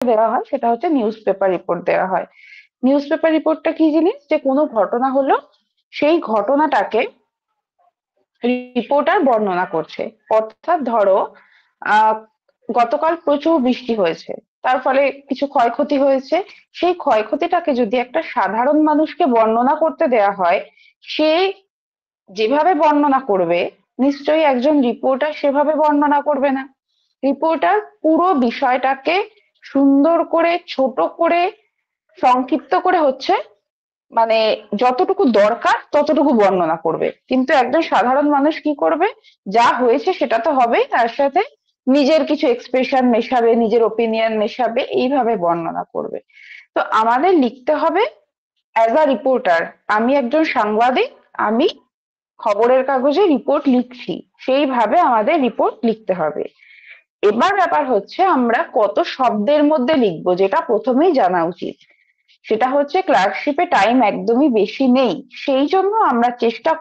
দেওয়া হয় সেটা হচ্ছে নিউজ পেপার রিপোর্ট দেওয়া হয়। নিউজ পেপার রিপোর্টটা কি জিনিস, যে কোনো ঘটনা হলো সেই ঘটনাটাকে রিপোর্টার বর্ণনা করছে। অর্থাৎ ধরো আহ গতকাল প্রচুর বৃষ্টি হয়েছে, তার ফলে কিছু ক্ষয়ক্ষতি হয়েছে। সেই ক্ষয়ক্ষতিটাকে যদি একটা সাধারণ মানুষকে বর্ণনা করতে দেয়া হয়, সে যেভাবে বর্ণনা করবে, নিশ্চয়ই একজন রিপোর্টার সেভাবে বর্ণনা করবে না। রিপোর্টার পুরো বিষয়টাকে সুন্দর করে, ছোট করে, সংক্ষিপ্ত করে হচ্ছে মানে যতটুকু দরকার ততটুকু বর্ণনা করবে। কিন্তু একজন সাধারণ মানুষ কি করবে, যা হয়েছে সেটা তো হবেই, তার সাথে নিজের কিছু এক্সপ্রেশন মেশাবে, নিজের ওপিনিয়ন মেশাবে, এইভাবে বর্ণনা করবে। তো আমাদের লিখতে হবে অ্যাজ আ রিপোর্টার, আমি একজন সাংবাদিক, আমি খবরের কাগজে রিপোর্ট লিখছি, সেইভাবে আমাদের রিপোর্ট লিখতে হবে। এবার ব্যাপার হচ্ছে আমরা কত শব্দের মধ্যে লিখবো, যেটা প্রথমেই জানা উচিত। সেটা হচ্ছে ক্লার্কশিপে টাইম একদমই বেশি নেই, সেই জন্য আমরা চেষ্টা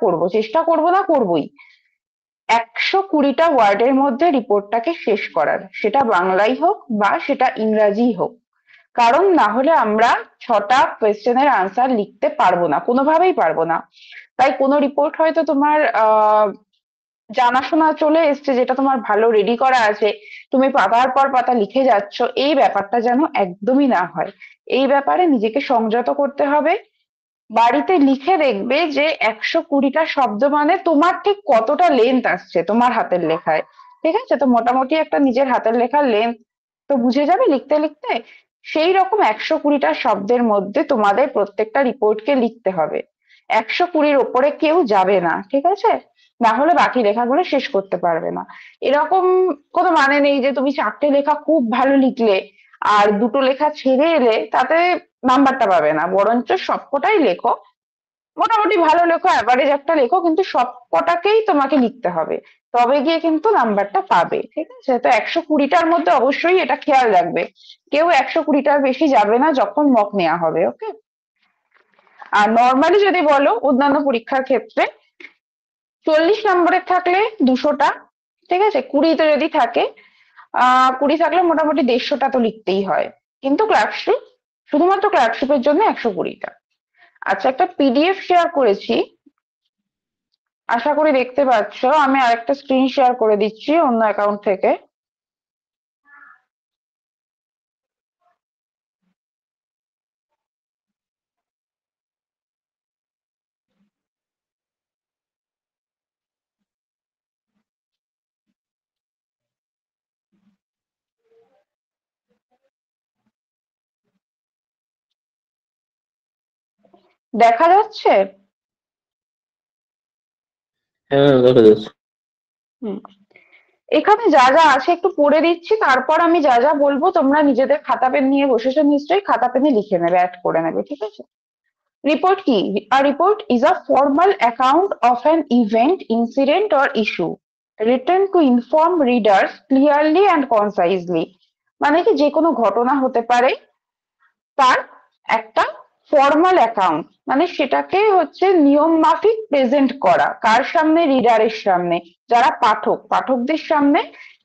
করব না, করবই 120টা ওয়ার্ডের মধ্যে রিপোর্টটাকে শেষ করার, সেটা বাংলাই হোক বা সেটা ইংরাজি হোক। কারণ না হলে আমরা 6টা কোয়েশ্চেনের আনসার লিখতে পারবো না, কোনোভাবেই পারবো না। তাই কোনো রিপোর্ট হয়তো তোমার জানাশোনা চলে এসছে, যেটা তোমার ভালো রেডি করা আছে, তুমি পাতার পর পাতা লিখে যাচ্ছ, এই ব্যাপারটা যেন একদমই না হয়। এই ব্যাপারে নিজেকে সংযত করতে হবে। বাড়িতে লিখে দেখবে যে 120টা শব্দ মানে তোমার ঠিক কতটা লেন্থ আসছে তোমার হাতের লেখায়। ঠিক আছে, তো মোটামুটি একটা নিজের হাতের লেখার লেন্থ তো বুঝে যাবে লিখতে লিখতে। সেই রকম 120টা শব্দের মধ্যে তোমাদের প্রত্যেকটা রিপোর্টকে লিখতে হবে। 120-র ওপরে কেউ যাবে না, ঠিক আছে? না হলে বাকি লেখাগুলো শেষ করতে পারবে না। এরকম কোনো মানে নেই যে তুমি 4টে লেখা খুব ভালো লিখলে আর 2টো লেখা ছেড়ে এলে, তাতে নাম্বারটা পাবে না। বরঞ্চ সবকটাই লেখো, মোটামুটি ভালো লেখো, অ্যাভারেজ একটা লেখো, কিন্তু সব কটাকেই তোমাকে লিখতে হবে। তবে গিয়ে কিন্তু নাম্বারটা পাবে, ঠিক আছে? তো 120টার মধ্যে অবশ্যই এটা খেয়াল রাখবে, কেউ 120টার বেশি যাবে না যখন মক নেওয়া হবে। ওকে? আর নর্মালি যদি বলো অন্যান্য পরীক্ষার ক্ষেত্রে, 40 নম্বরের থাকলে 200টা, ঠিক আছে? 20তে যদি থাকে 20 থাকলে মোটামুটি 150টা তো লিখতেই হয়। কিন্তু ক্লার্কশিপ, শুধুমাত্র ক্লার্কশিপের জন্য 120টা। আচ্ছা, একটা পিডিএফ শেয়ার করেছি, আশা করি দেখতে পাচ্ছ। আমি আরেকটা স্ক্রিন শেয়ার করে দিচ্ছি অন্য অ্যাকাউন্ট থেকে। দেখা যাচ্ছে? হ্যাঁ ম্যাম, দেখা যাচ্ছে। হুম। এখানে যা যা আছে একটু পড়ে দিচ্ছি, তারপর আমি যা যা বলবো তোমরা নিজেদের খাতা পেন নিয়ে বসেছো নিশ্চয়ই, খাতা পেনে লিখে নেবে, অ্যাড করে নেবে, ঠিক আছে? রিপোর্ট কি? A report is a formal account of an event, incident or issue written to inform readers clearly and concisely। মানে কি, যে কোনো ঘটনা হতে পারে, তার একটা ফর্মাল অ্যাকাউন্ট, মানে সেটাকে হচ্ছে নিয়ম মাফিক প্রেজেন্ট করা, কার সামনে? রিডারের সামনে, যারা পাঠকদের সামনে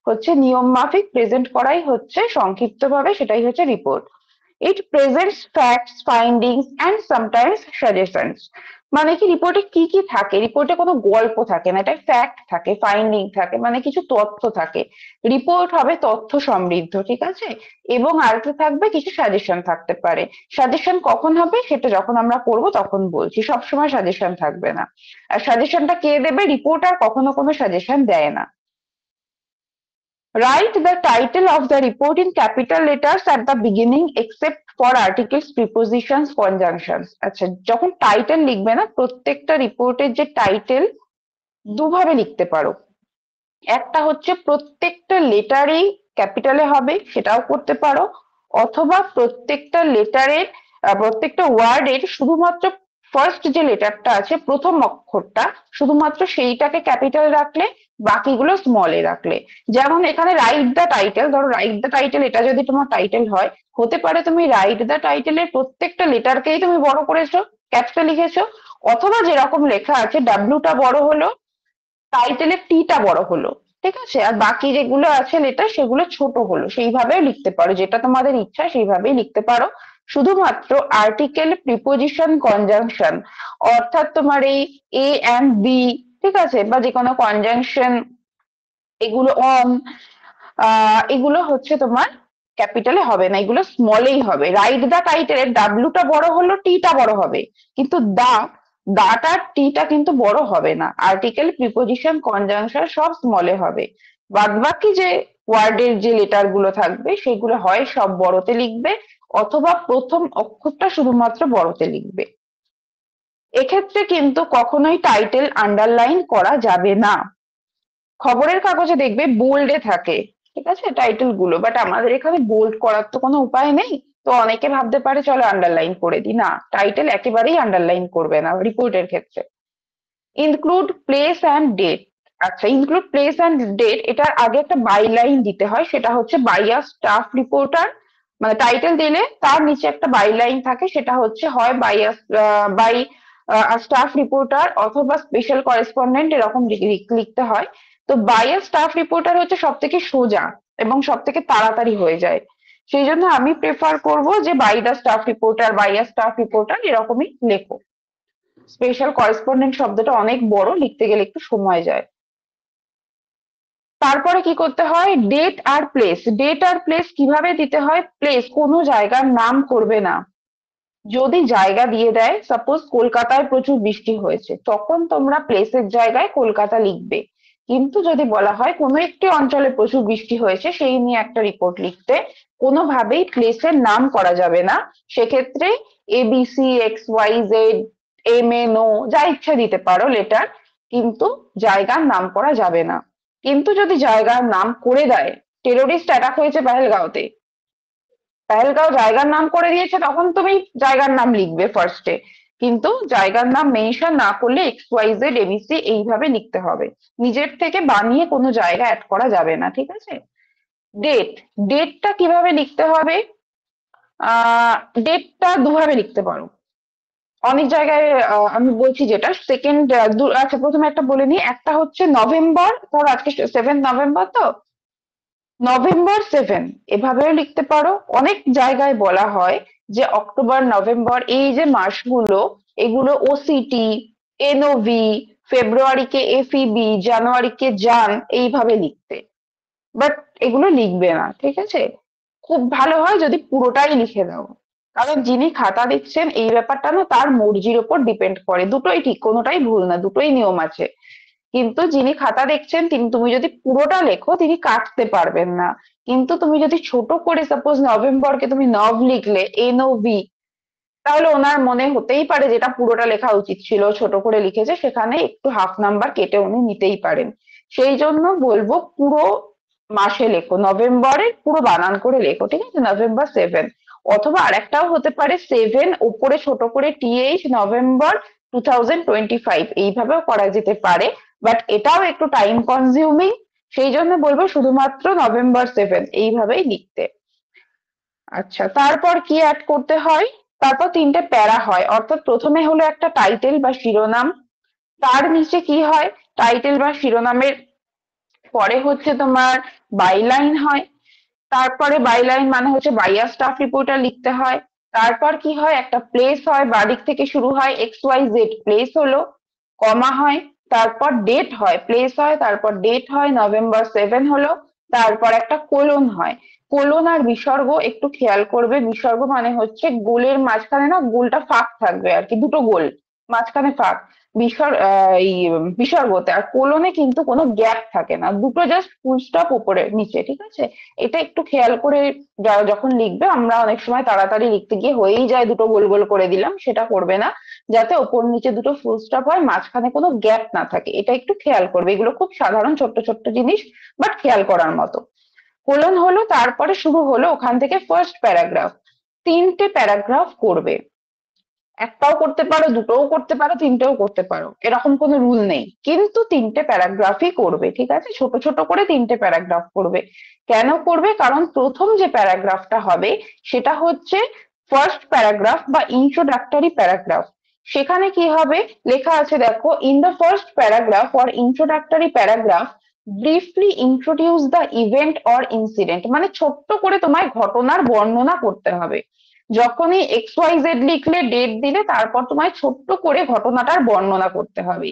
হচ্ছে নিয়ম মাফিক প্রেজেন্ট করাই হচ্ছে সংক্ষিপ্ত ভাবে সেটাই হচ্ছে report. It presents facts, findings and sometimes suggestions. মানে কি, রিপোর্টে কি কি থাকে? রিপোর্টে কোনো গল্প থাকে না, এটা ফ্যাক্ট থাকে, ফাইন্ডিং থাকে, মানে কিছু তথ্য থাকে। রিপোর্ট হবে তথ্য সমৃদ্ধ, ঠিক আছে? এবং আর কি থাকবে? কিছু সাজেশন থাকতে পারে। সাজেশন কখন হবে সেটা যখন আমরা করব তখন বলছি, সবসময় সাজেশন থাকবে না। আর সাজেশনটা কে দেবে? রিপোর্টার কখনো কোনো সাজেশন দেয় না। Write the title of the report in capital letters at the beginning except for articles, prepositions, conjunctions। আচ্ছা, যখন টাইটেল লিখবে না, প্রত্যেকটা রিপোর্টের যে টাইটেল দুভাবে লিখতে পারো। একটা হচ্ছে প্রত্যেকটা লেটারই ক্যাপিটালে হবে, সেটাও করতে পারো। অথবা প্রত্যেকটা লেটারের, প্রত্যেকটা ওয়ার্ডের শুধুমাত্র ফার্স্ট যে লেটারটা আছে, প্রথম অক্ষরটা, শুধুমাত্র সেইটাকে ক্যাপিটাল রাখলে, বাকিগুলো স্মলে রাখলে। যেমন এখানে রাইট দ্য টাইটেল, ধরো রাইট দ্য টাইটেল, এটা যদি তোমার টাইটেল হয়, হতে পারে তুমি রাইট দ্য টাইটেলের প্রত্যেকটা লেটারকেই তুমি বড় করেছো, ক্যাপিটাল লিখেছো। অথবা যেরকম লেখা আছে, ডাব্লিউটা বড় হলো, টাইটেলের টি টা বড় হলো, ঠিক আছে? আর বাকি যেগুলো আছে লেটার সেগুলো ছোট হলো, সেইভাবেও লিখতে পারো, যেটা তোমাদের ইচ্ছা সেইভাবেই লিখতে পারো। শুধুমাত্র আর্টিকেল, প্রিপোজিশন, কনজাংশন, অর্থাৎ তোমার এই এ এন্ড বি, ঠিক আছে, বা যে কোনো কনজাংশন, এগুলো অন, এগুলো হচ্ছে তোমার ক্যাপিটালে হবে না, এগুলো স্মলেই হবে। রাইট দা টাইটেলের ডাব্লুটা বড় হলো, টিটা বড় হবে, কিন্তু দাটা টিটা কিন্তু বড় হবে না। আর্টিকেল, প্রিপোজিশন, কনজাংশন সব স্মলে হবে। বাদ বাকি যে ওয়ার্ডের যে লেটার গুলো থাকবে সেগুলো হয় সব বড়তে লিখবে, অথবা প্রথম অক্ষরটা শুধুমাত্র বড়তে লিখবে। এক্ষেত্রে কিন্তু কখনোই টাইটেল আন্ডারলাইন করা যাবে না। খবরের কাগজে দেখবে বোল্ডে থাকে, ঠিক আছে, টাইটেল গুলো, বাট আমাদের এখানে বোল্ড করার তো কোনো উপায় নেই। তো অনেকে ভাবতে পারে চলো আন্ডারলাইন করে দিই, না, টাইটেল একেবারেই আন্ডারলাইন করবে না রিপোর্টের ক্ষেত্রে। Include place and date. আচ্ছা, ইনক্লুড প্লেস অ্যান্ড ডেট, এটার আগে একটা বাই লাইন দিতে হয়, সেটা হচ্ছে বাই আ স্টাফ রিপোর্টার। মানে টাইটেল দিলে তার নিচে একটা বাই লাইন থাকে, সেটা হচ্ছে হয় বাই স্টাফ রিপোর্টার অথবা স্পেশাল করেসপন্ডেন্ট, এরকম লিখতে হয়। তো বাই আ স্টাফ রিপোর্টার হচ্ছে সব থেকে সোজা এবং সব থেকে তাড়াতাড়ি হয়ে যায়। সেই জন্য আমি প্রেফার করব যে by the staff reporter, by a staff reporter এরকমই লেখো। স্পেশাল করেসপন্ডেন্ট শব্দটা অনেক বড়, লিখতে গেলে একটু সময় যায়। তারপরে কি করতে হয়, ডেট আর প্লেস। ডেট আর প্লেস কিভাবে দিতে হয়, প্লেস কোনো জায়গার নাম করবে না। যদি জায়গা দিয়ে দেয়, সাপোজ কলকাতায় প্রচুর বৃষ্টি হয়েছে, তখন তোমরা প্লেসের জায়গায় কলকাতা লিখবে। কিন্তু যদি বলা হয় কোনো একটি অঞ্চলে প্রচুর বৃষ্টি হয়েছে, সেই নিয়ে একটা রিপোর্ট লিখতে, কোনোভাবেই প্লেসের নাম করা যাবে না। সেক্ষেত্রে এবিসি, XYZ, MNO যা ইচ্ছা দিতে পারো লেটার, কিন্তু জায়গার নাম করা যাবে না। কিন্তু যদি জায়গার নাম করে দেয়, টেরোরিস্ট অ্যাটাক হয়েছে পেহেলগাঁওতে, পেহেলগাঁও জায়গার নাম করে দিয়েছে, তখন তুমি জায়গার নাম লিখবে ফার্স্টে। কিন্তু জায়গার নাম মেনশন না করলে XYZ ABC এইভাবে লিখতে হবে। নিজের থেকে বানিয়ে কোনো জায়গা অ্যাড করা যাবে না, ঠিক আছে? ডেট, ডেটটা কিভাবে লিখতে হবে, ডেটটা দুভাবে লিখতে পারো। অনেক জায়গায় আমি বলছি যেটা সেকেন্ড, আচ্ছা প্রথমে একটা বলে নিই, একটা হচ্ছে নভেম্বর, ধরো আজকে 7 নভেম্বর, তো November 7 এভাবেও লিখতে পারো। অনেক জায়গায় বলা হয় যে অক্টোবর, নভেম্বর এই যে মাসগুলো, এগুলো OCT, NOV, ফেব্রুয়ারিকে FEB, জানুয়ারিকে জান, এইভাবে লিখতে। বাট এগুলো লিখবে না, ঠিক আছে? খুব ভালো হয় যদি পুরোটাই লিখে দাও, কারণ যিনি খাতা দিচ্ছেন এই ব্যাপারটা না তার মর্জির ওপর ডিপেন্ড করে। দুটোই ঠিক, কোনোটাই ভুল না, দুটোই নিয়ম আছে। কিন্তু যিনি খাতা দেখছেন তুমি যদি পুরোটা লেখো তিনি কাটতে পারবেন না। কিন্তু তুমি যদি ছোট করে সাপোজ নভেম্বরকে তুমি নভ লিখলে, NOV, তাহলে ওনার মনে হতেই পারে যেটা পুরোটা লেখা উচিত ছিল, ছোট করে লিখেছে, সেখানে একটু হাফ নাম্বার কেটে উনি নিতেই পারেন। সেই জন্য বলবো পুরো মাসে লেখো, নভেম্বরের পুরো বানান করে লেখো, ঠিক আছে, November 7। অথবা আরেকটাও হতে পারে 7 উপরে ছোট করে নভেম্বর 2025, এইভাবেও করা যেতে পারে। বাট এটাও একটু টাইম কনজিউমিং, সেই জন্য বলবো শুধুমাত্র November 7 এইভাবেই লিখতে। আচ্ছা, তারপর কি অ্যাড করতে হয়, তারপর তিনটে প্যারা হয়, অর্থাৎ প্রথমে হলো একটা টাইটেল বা শিরোনাম, তার নিচে কি হয়, টাইটেল বা শিরোনামের পরে হচ্ছে তোমার বাইলাইন হয়। তারপরে বাইলাইন মানে হচ্ছে বাইয়া স্টাফ রিপোর্টার লিখতে হয়। তারপর কি হয়, একটা প্লেস হয়, বাদিক থেকে শুরু হয়, XYZ প্লেস হলো, কমা হয়, তারপর ডেট হয়, প্লেস হয়, তারপর ডেট হয়, November 7 হলো, তারপর একটা কোলন হয়। কোলন আর বিসর্গ একটু খেয়াল করবে, বিসর্গ মানে হচ্ছে গোলের মাঝখানে না গোলটা ফাঁক থাকবে আর কি, দুটো গোল মাঝখানে ফাঁক। বিসর্গতে আর কোলনে কিন্তু কোনো গ্যাপ থাকে না, দুটো জাস্ট ফুল স্টপ উপরে নিচে, ঠিক আছে? এটা একটু খেয়াল করে যারা যখন লিখবে, আমরা অনেক সময় তাড়াতাড়ি লিখতে গিয়ে হয়েই যায় দুটো গোল গোল করে দিলাম, সেটা করবে না। যাতে ওপর নিচে দুটো ফুল স্টপ হয়, মাঝখানে কোনো গ্যাপ না থাকে, এটা একটু খেয়াল করবে। এগুলো খুব সাধারণ ছোট্ট ছোট্ট জিনিস, বাট খেয়াল করার মতো। কোলন হলো, তারপরে শুরু হলো ওখান থেকে ফার্স্ট প্যারাগ্রাফ। তিনটে প্যারাগ্রাফ করবে, একটাও করতে পারো, দুটোও করতে পারো, তিনটেও করতে পারো, এরকম কোনো রুল নেই, কিন্তু তিনটে প্যারাগ্রাফই করবে, ঠিক আছে? ছোট ছোট করে তিনটে প্যারাগ্রাফ করবে। কেন করবে, কারণ প্রথম যে প্যারাগ্রাফটা হবে সেটা হচ্ছে ফার্স্ট প্যারাগ্রাফ বা ইন্ট্রোডাক্টরি প্যারাগ্রাফ। সেখানে কি হবে, লেখা আছে দেখো, in the first paragraph or introductory paragraph briefly introduce the event or incident, মানে ছোট্ট করে তোমায় ঘটনার বর্ণনা করতে হবে। যখনই এক্স ওয়াই জেড লিখলে, ডেট দিলে, তারপর তোমায় ছোট্ট করে ঘটনাটার বর্ণনা করতে হবে।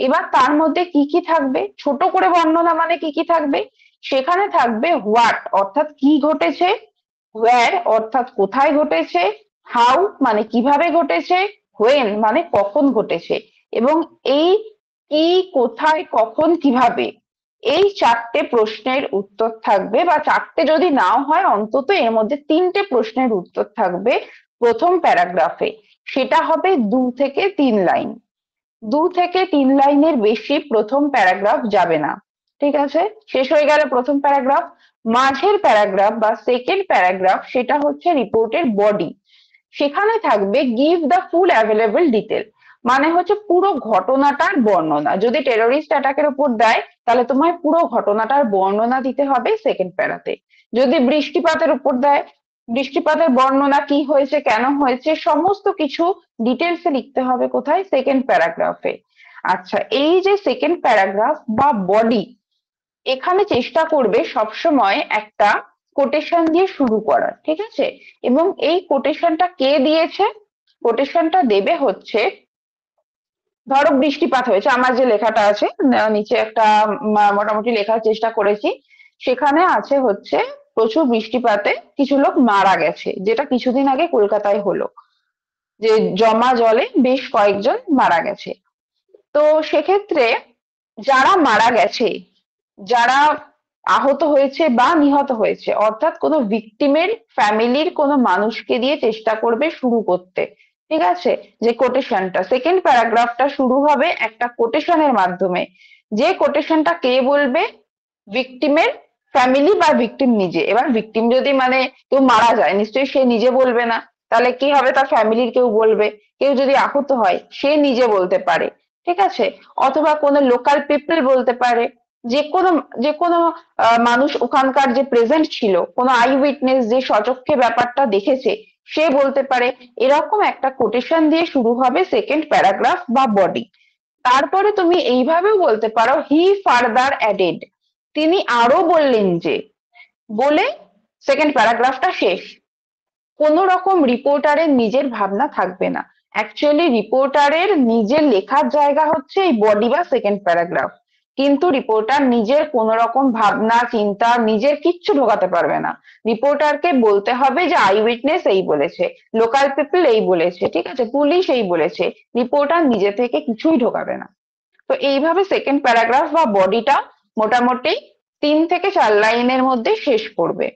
এবার তার মধ্যে কি কি থাকবে, ছোট করে বর্ণনা মানে কি কি থাকবে, সেখানে থাকবে হোয়াট অর্থাৎ কি ঘটেছে, হোয়ার অর্থাৎ কোথায় ঘটেছে, হাউ মানে কিভাবে ঘটেছে, হোয়েন মানে কখন ঘটেছে। এবং এই কি, কোথায়, কখন, কিভাবে, এই চারটে প্রশ্নের উত্তর থাকবে, বা চারটে যদি নাও হয় অন্তত এর মধ্যে তিনটে প্রশ্নের উত্তর থাকবে প্রথম প্যারাগ্রাফে। সেটা হবে 2 থেকে 3 লাইন। 2 থেকে 3 লাইনের বেশি প্রথম প্যারাগ্রাফ যাবে না। ঠিক আছে, শেষ হয়ে গেল প্রথম প্যারাগ্রাফ। মাঝের প্যারাগ্রাফ বা সেকেন্ড প্যারাগ্রাফ সেটা হচ্ছে রিপোর্টের বডি। সেখানে থাকবে give the full available detail, মানে হচ্ছে পুরো ঘটনাটার বর্ণনা। যদি টেরোরিস্ট অ্যাটাকের উপর দেয় তাহলে তোমায় পুরো ঘটনাটার বর্ণনা দিতে হবে সেকেন্ড প্যারাতে। যদি বৃষ্টিপাতের উপর দেয়, বৃষ্টিপাতের বর্ণনা কি হয়েছে, কেন হয়েছে, সমস্ত কিছু ডিটেলসে লিখতে হবে কোথায়, সেকেন্ড প্যারাগ্রাফে। আচ্ছা, এই যে সেকেন্ড প্যারাগ্রাফ বা বডি, এখানে চেষ্টা করবে সবসময় একটা কোটেশন দিয়ে শুরু করার, ঠিক আছে। এবং এই কোটেশনটা কে দিয়েছে, কোটেশনটা দেবে হচ্ছে, ধরো বৃষ্টিপাত হয়েছে, আমার যে লেখাটা আছে নিচে একটা মোটামুটি লেখার চেষ্টা করেছি। সেখানে আছে হচ্ছে প্রচুর বৃষ্টিপাতে কিছু লোক মারা গেছে, যেটা কিছুদিন আগে কলকাতায় হলো, যে জমা জলে বেশ কয়েকজন মারা গেছে। তো সেক্ষেত্রে যারা মারা গেছে, যারা আহত হয়েছে বা নিহত হয়েছে, অর্থাৎ কোনো ভিকটিমের ফ্যামিলির কোনো মানুষকে দিয়ে চেষ্টা করবে শুরু করতে। ঠিক আছে, যে কোটেশনটা, সেকেন্ড প্যারাগ্রাফটা শুরু হবে একটা কোটেশনের মাধ্যমে। যে কোটেশনটা কে বলবে, ভিকটিমের ফ্যামিলি বা ভিকটিম নিজে। এবার ভিকটিম যদি মানে কেউ মারা যায়, নিশ্চয়ই সে নিজে বলবে না, তাহলে কি হবে, তার ফ্যামিলির কেউ বলবে। কেউ যদি আহত হয় সে নিজে বলতে পারে, ঠিক আছে। অথবা কোনো লোকাল পিপল বলতে পারে, যে কোনো, যে কোনো মানুষ ওখানকার যে প্রেজেন্ট ছিল, কোনো আই উইটনেস যে সচক্ষে ব্যাপারটা দেখেছে, সে বলতে পারে। এরকম একটা কোটেশন দিয়ে শুরু হবে সেকেন্ড প্যারাগ্রাফ বা বডি। তারপরে তুমি এইভাবেও বলতে পারো হি ফার্দার অ্যাডেড, তিনি আরো বললেন যে, বলে সেকেন্ড প্যারাগ্রাফটা শেষ। কোন রকম রিপোর্টারের নিজের ভাবনা থাকবে না। অ্যাকচুয়ালি রিপোর্টারের নিজের লেখার জায়গা হচ্ছে এই বডি বা সেকেন্ড প্যারাগ্রাফ, কিন্তু রিপোর্টার নিজের কোন রকম ভাবনা চিন্তা নিজের কিচ্ছু ঢোকাতে পারবে না। রিপোর্টারকে বলতে হবে যে আই উইটনেস এই বলেছে, লোকাল পিপল এই বলেছে, ঠিক আছে, পুলিশ এই বলেছে। রিপোর্টার নিজে থেকে কিছুই ঢোকাবে না। তো এইভাবে সেকেন্ড প্যারাগ্রাফ বা বডিটা মোটামুটি 3 থেকে 4 লাইনের মধ্যে শেষ করবে।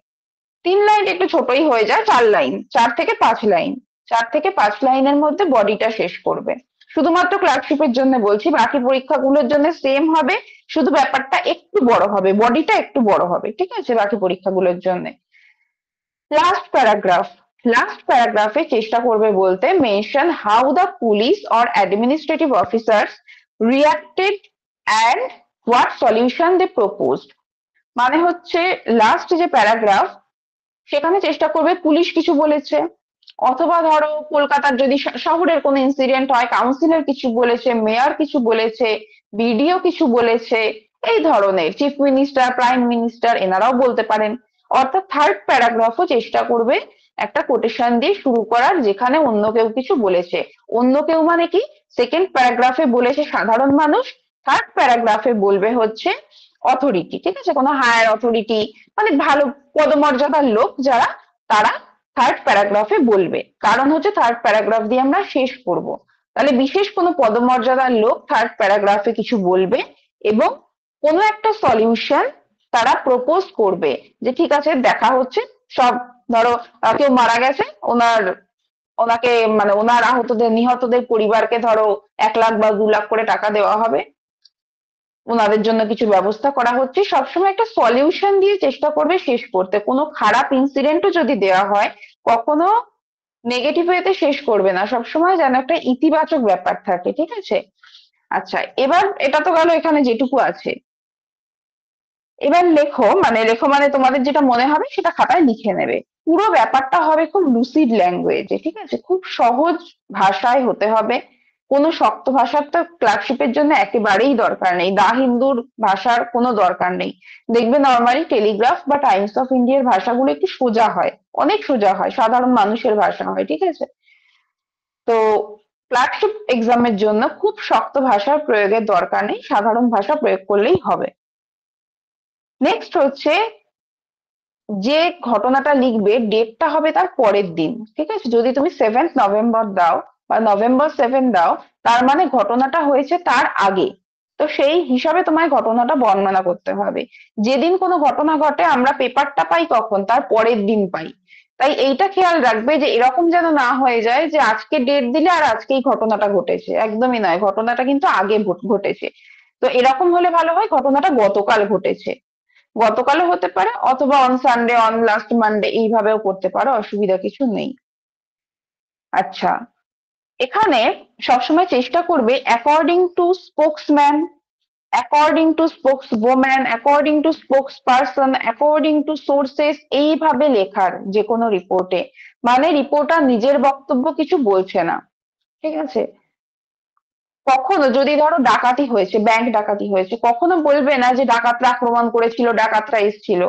3 লাইন একটু ছোটই হয়ে যায়, 4 লাইন, 4 থেকে 5 লাইন, 4 থেকে 5 লাইনের মধ্যে বডিটা শেষ করবে। শুধুমাত্র ক্লার্কশিপের জন্য বলছি, বাকি পরীক্ষাগুলোর জন্য সেম হবে, শুধু ব্যাপারটা একটু বড় হবে, বডিটা একটু বড় হবে, ঠিক আছে, বাকি পরীক্ষাগুলোর জন্য। লাস্ট প্যারাগ্রাফ, লাস্ট প্যারাগ্রাফে চেষ্টা করবে বলতে mention how the police or administrative officers reacted and what solution they proposed. মানে হচ্ছে লাস্ট যে প্যারাগ্রাফ, সেখানে চেষ্টা করবে পুলিশ কিছু বলেছে, অথবা ধরো কলকাতার যদি শহরের কোনো ইনসিডেন্ট হয়, কাউন্সিলর কিছু বলেছে, মেয়র কিছু বলেছে, বিডিও কিছু বলেছে, এই ধরনের চিফ মিনিস্টার, প্রাইম মিনিস্টার এনারাও বলতে পারেন। অর্থাৎ থার্ড প্যারাগ্রাফও চেষ্টা করবে একটা কোটেশন দিয়ে শুরু করার, যেখানে অন্য কেউ কিছু বলেছে। অন্য কেউ মানে কি, সেকেন্ড প্যারাগ্রাফে বলেছে সাধারণ মানুষ, থার্ড প্যারাগ্রাফে বলবে হচ্ছে অথরিটি, ঠিক আছে, কোনো হায়ার অথরিটি, মানে ভালো পদমর্যাদার লোক যারা, তারা থার্ড প্যারাগ্রাফে বলবে। কারণ হচ্ছে থার্ড প্যারাগ্রাফ দিয়ে আমরা শেষ করব। তাহলে বিশেষ কোনো পদমর্যাদার লোক থার্ড প্যারাগ্রাফে কিছু বলবে, এবং কোনো একটা সলিউশন তারা প্রপোজ করবে, যে ঠিক আছে দেখা হচ্ছে, সব, ধরো কেউ মারা গেছে, ওনাকে মানে ওনার আহতদের, নিহতদের পরিবারকে ধরো 1 লাখ বা 2 লাখ করে টাকা দেওয়া হবে, ওনাদের জন্য কিছু ব্যবস্থা করা হচ্ছে। সবসময় একটা সলিউশন দিয়ে চেষ্টা করবে শেষ করতে। কোনো খারাপ ইনসিডেন্টও যদি দেওয়া হয়, কখনো নেগেটিভ ওয়েতে শেষ করবে না, সবসময় যেন একটা ইতিবাচক ব্যাপার থাকে, ঠিক আছে। আচ্ছা, এবার এটা তো গেল এখানে যেটুকু আছে। এবার লেখো, মানে লেখো মানে তোমাদের যেটা মনে হবে সেটা খাতায় লিখে নেবে। পুরো ব্যাপারটা হবে খুব লুসিড ল্যাঙ্গুয়েজে, ঠিক আছে, খুব সহজ ভাষায় হতে হবে। কোনো শক্ত ভাষার তো ক্লার্কশিপের জন্য একেবারেই দরকার নেই, দা হিন্দুর ভাষার কোনো দরকার নেই। দেখবে নর্মালি টেলিগ্রাফ বা টাইমস অফ ইন্ডিয়ার ভাষাগুলো একটু সোজা হয়, অনেক সোজা হয়, সাধারণ মানুষের ভাষা হয়, ঠিক আছে? তো ক্লার্কশিপ এক্সামের জন্য খুব শক্ত ভাষার প্রয়োগের দরকার নেই, সাধারণ ভাষা প্রয়োগ করলেই হবে। নেক্সট হচ্ছে, যে ঘটনাটা লিখবে ডেটটা হবে তার পরের দিন, ঠিক আছে? যদি তুমি 7th নভেম্বর দাও বা November 7 দাও, তার মানে ঘটনাটা হয়েছে তার আগে। তো সেই হিসাবে তোমায় ঘটনাটা বর্ণনা করতে হবে। যেদিন কোনো ঘটনা ঘটে আমরা পেপারটা পাই কখন, তার পরের দিন পাই। তাই এইটা খেয়াল রাখবে যে এরকম যেন না হয়ে যায় যে আজকে ডেট দিলে আর আজকেই ঘটনাটা ঘটেছে, একদমই নয়, ঘটনাটা কিন্তু আগে ঘটেছে। তো এরকম হলে ভালো হয় ঘটনাটা গতকাল ঘটেছে, গতকালও হতে পারে, অথবা on Sunday, on last Monday, এইভাবেও করতে পারো, অসুবিধা কিছু নেই। আচ্ছা, এখানে সবসময় চেষ্টা করবে according to spokesman, according to spokeswoman, according to spokesperson, according to sources, এইভাবে লেখার যে কোনো রিপোর্টে। মানে রিপোর্টার নিজের বক্তব্য কিছু বলছে না, ঠিক আছে? কখনো যদি ধরো ডাকাতি হয়েছে, ব্যাংক ডাকাতি হয়েছে, কখনো বলবে না যে ডাকাতরা আক্রমণ করেছিল, ডাকাতরা এসেছিল।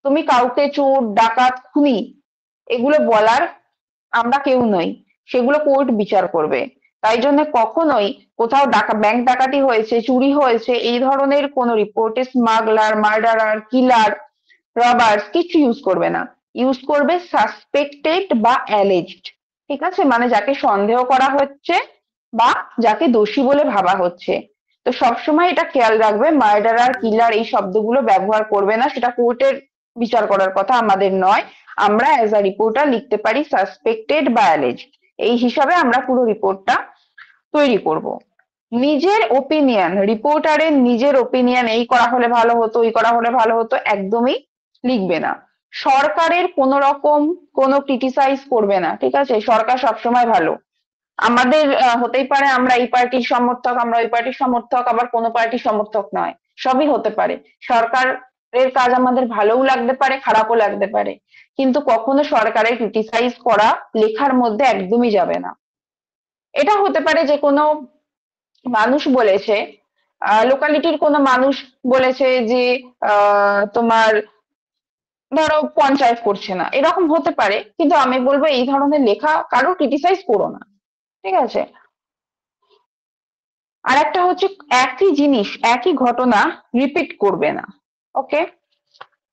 তুমি কাউকে চোর, ডাকাত, খুনি এগুলো বলার আমরা কেউ নই, সেগুলো কোর্ট বিচার করবে। তাই জন্য কখনোই কোথাও ব্যাংক ডাকাতি হয়েছে, চুরি হয়েছে, এই ধরনের কোনো রিপোর্টে স্মাগলার, মার্ডারার, কিলার, রবার্স কিছু ইউজ করবে না। ইউজ করবে সাসপেক্টেড বা অ্যালেজড, ঠিক আছে? মানে যাকে সন্দেহ করা হচ্ছে বা যাকে দোষী বলে ভাবা হচ্ছে। তো সবসময় এটা খেয়াল রাখবে, মার্ডারার, কিলার এই শব্দগুলো ব্যবহার করবে না, সেটা কোর্টের বিচার করার কথা, আমাদের নয়। আমরা অ্যাজ আ রিপোর্টার লিখতে পারি সাসপেক্টেড বা অ্যালেজড, এই হিসাবে আমরা পুরো রিপোর্টটা তৈরি করব। নিজের ওপিনিয়ন, রিপোর্টারের নিজের ওপিনিয়ন, এই করা হলে ভালো হতো, ওই করা হলে ভালো হতো, একদমই লিখবে না। সরকারের কোন রকম কোনো ক্রিটিসাইজ করবে না, ঠিক আছে? সরকার সবসময় ভালো। আমাদের হতেই পারে আমরা এই পার্টির সমর্থক, আমরা ওই পার্টির সমর্থক, আবার কোনো পার্টির সমর্থক নয়, সবই হতে পারে। সরকারের কাজ আমাদের ভালোও লাগতে পারে, খারাপও লাগতে পারে, কিন্তু কখনো সরকারের ক্রিটিসাইজ করা লেখার মধ্যে একদমই যাবে না। এটা হতে পারে যে কোনো মানুষ বলেছে, লোকালিটির কোনো মানুষ বলেছে যে তোমার ধরো পঞ্চায়েত করছে না, এরকম হতে পারে, কিন্তু আমি বলবো এই ধরনের লেখা কারো ক্রিটিসাইজ করো না, ঠিক আছে? আর একটা হচ্ছে, একই জিনিস, একই ঘটনা রিপিট করবে না, ওকে?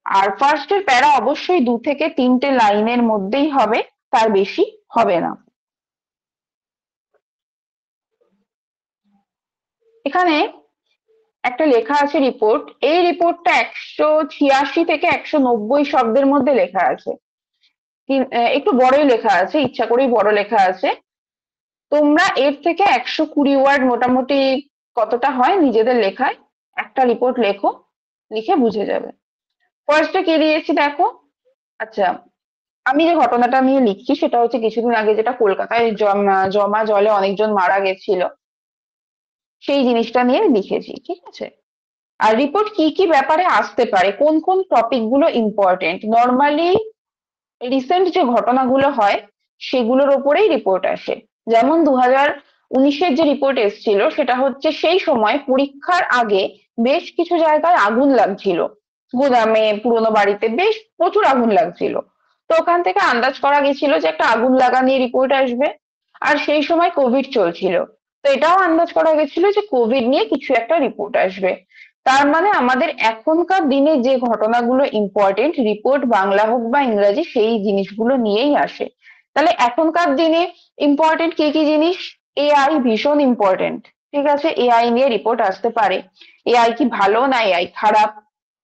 আর ফার্স্টের প্যারা অবশ্যই 2 থেকে 3টে লাইনের মধ্যেই হবে, তার বেশি হবে না। এখানে একটা লেখা আছে রিপোর্ট, এই রিপোর্টটা 186 থেকে 190 শব্দের মধ্যে লেখা আছে। একটু বড়ই লেখা আছে, ইচ্ছা করেই বড় লেখা আছে। তোমরা এর থেকে 120 ওয়ার্ড মোটামুটি কতটা হয় নিজেদের লেখায় একটা রিপোর্ট লেখো, লিখে বুঝে যাবে। ফার্স্টে কি দিয়েছি দেখো। আচ্ছা, আমি যে ঘটনাটা নিয়ে লিখছি সেটা হচ্ছে কিছুদিন আগে যেটা কলকাতায় জমা জলে অনেকজন মারা গেছিল, সেই জিনিসটা নিয়ে লিখেছি, ঠিক আছে? আর রিপোর্ট কি কি ব্যাপারে আসতে পারে, কোন কোন টপিক গুলো ইম্পর্টেন্ট, নর্মালি রিসেন্ট যে ঘটনাগুলো হয় সেগুলোর ওপরেই রিপোর্ট আসে। যেমন 2019-এর যে রিপোর্ট এসেছিল সেটা হচ্ছে সেই সময় পরীক্ষার আগে বেশ কিছু জায়গায় আগুন লাগছিল, গুদামে, পুরোনো বাড়িতে বেশ প্রচুর আগুন লাগছিল। তো ওখান থেকে আন্দাজ করা গেছিল যে একটা আগুন লাগা নিয়ে রিপোর্ট আসবে। আর সেই সময় কোভিড চলছিল, তো এটাও আন্দাজ করা গেছিল যে কোভিড নিয়ে কিছু একটা রিপোর্ট আসবে। তার মানে আমাদের এখনকার দিনে যে ঘটনাগুলো ইম্পর্টেন্ট, রিপোর্ট বাংলা হোক বা ইংরাজি, সেই জিনিসগুলো নিয়েই আসে। তাহলে এখনকার দিনে ইম্পর্টেন্ট কি কি জিনিস? এআই ভীষণ ইম্পর্টেন্ট, ঠিক আছে? এআই নিয়ে রিপোর্ট আসতে পারে। এআই কি ভালো না এআই খারাপ,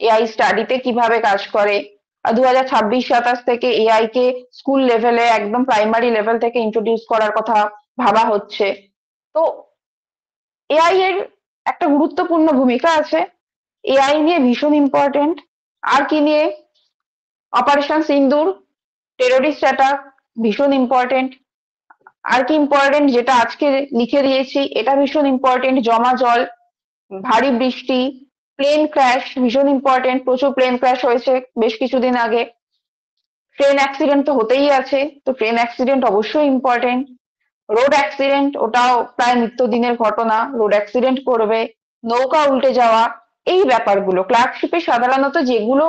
এআই স্টাডিতে কিভাবে কাজ করে। 2026-27 থেকে এআই কে স্কুল লেভেলে, একদম প্রাইমারি লেভেল থেকে ইন্ট্রোডিউস করার কথা ভাবা হচ্ছে। তো এআই এর একটা গুরুত্বপূর্ণ ভূমিকা আছে, এআই নিয়ে ভীষণ ইম্পর্টেন্ট। আর কি নিয়ে? অপারেশন সিন্দুর, টেরোরিস্ট অ্যাটাক, ভীষণ ইম্পর্টেন্ট। আর কি ইম্পর্টেন্ট যেটা আজকে লিখে দিয়েছি, এটা ভীষণ ইম্পর্টেন্ট। জমা জল, ভারী বৃষ্টি, প্লেন ক্র্যাশ ভীষণ ইম্পর্টেন্ট, প্রচুর প্লেন ক্র্যাশ হয়েছে বেশ কিছুদিন আগে। ট্রেন অ্যাক্সিডেন্ট তো হতেই আছে, তো ট্রেন অ্যাক্সিডেন্ট অবশ্যই ইম্পর্টেন্ট। রোড অ্যাক্সিডেন্ট, ওটাও প্রায় নিত্যদিনের ঘটনা, রোড অ্যাক্সিডেন্ট করবে, নৌকা উল্টে যাওয়া, এই ব্যাপারগুলো ক্লার্কশিপে সাধারণত যেগুলো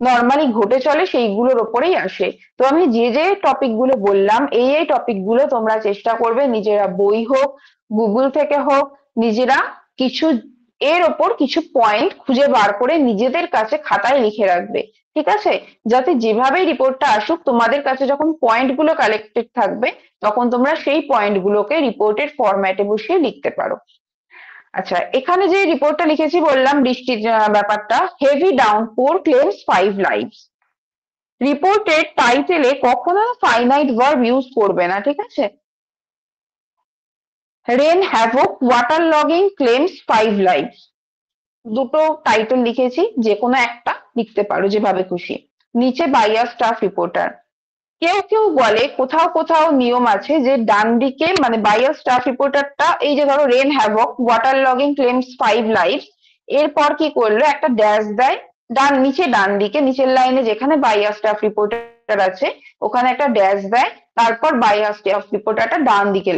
নর্মালি ঘটে চলে সেইগুলোর ওপরেই আসে। তো আমি যে যে টপিক গুলো বললাম, এই টপিক গুলো তোমরা চেষ্টা করবে নিজেরা, বই হোক, গুগল থেকে হোক, নিজেরা কিছু এর ওপর কিছু পয়েন্ট খুঁজে বার করে নিজেদের কাছে খাতায় লিখে রাখবে। ঠিক আছে? যাতে যেভাবেই রিপোর্টটা আসুক, তোমাদের কাছে যখন পয়েন্ট গুলো কালেক্টেড থাকবে, তখন তোমরা সেই পয়েন্ট গুলোকে রিপোর্টের ফরম্যাটে বসিয়ে লিখতে পারো। আচ্ছা, এখানে যে রিপোর্টটা লিখেছি বললাম বৃষ্টির ব্যাপারটা, হেভি ডাউনপোর ক্লেমস 5 লাইভস। রিপোর্টের টাইটেলে কখনো ফাইনাইট ভার্ব ইউজ করবে না, ঠিক আছে? Rain havoc waterlogging claims 5 lives. দুটো টাইটেল লিখেছি, যে কোনো একটা লিখতে পারো যেভাবে খুশি। নিচে বাইয়ার স্টাফ রিপোর্টার। কেউ কেউ বলে কোথাও কোথাও নিয়ম আছে যে ডান দিকে, মানে বাইয়ার স্টাফ রিপোর্টারটা, এই যে ধরো rain havoc waterlogging claims 5 lives, এরপর কি করলো, একটা ড্যাশ দেয় ডান দিকে, নিচের লাইনে যেখানে বাইয়ার স্টাফ রিপোর্টার আছে ওখানে একটা ড্যাশ দেয়, তারপর বাইয়ার স্টাফ রিপোর্টারটা ডান দিকে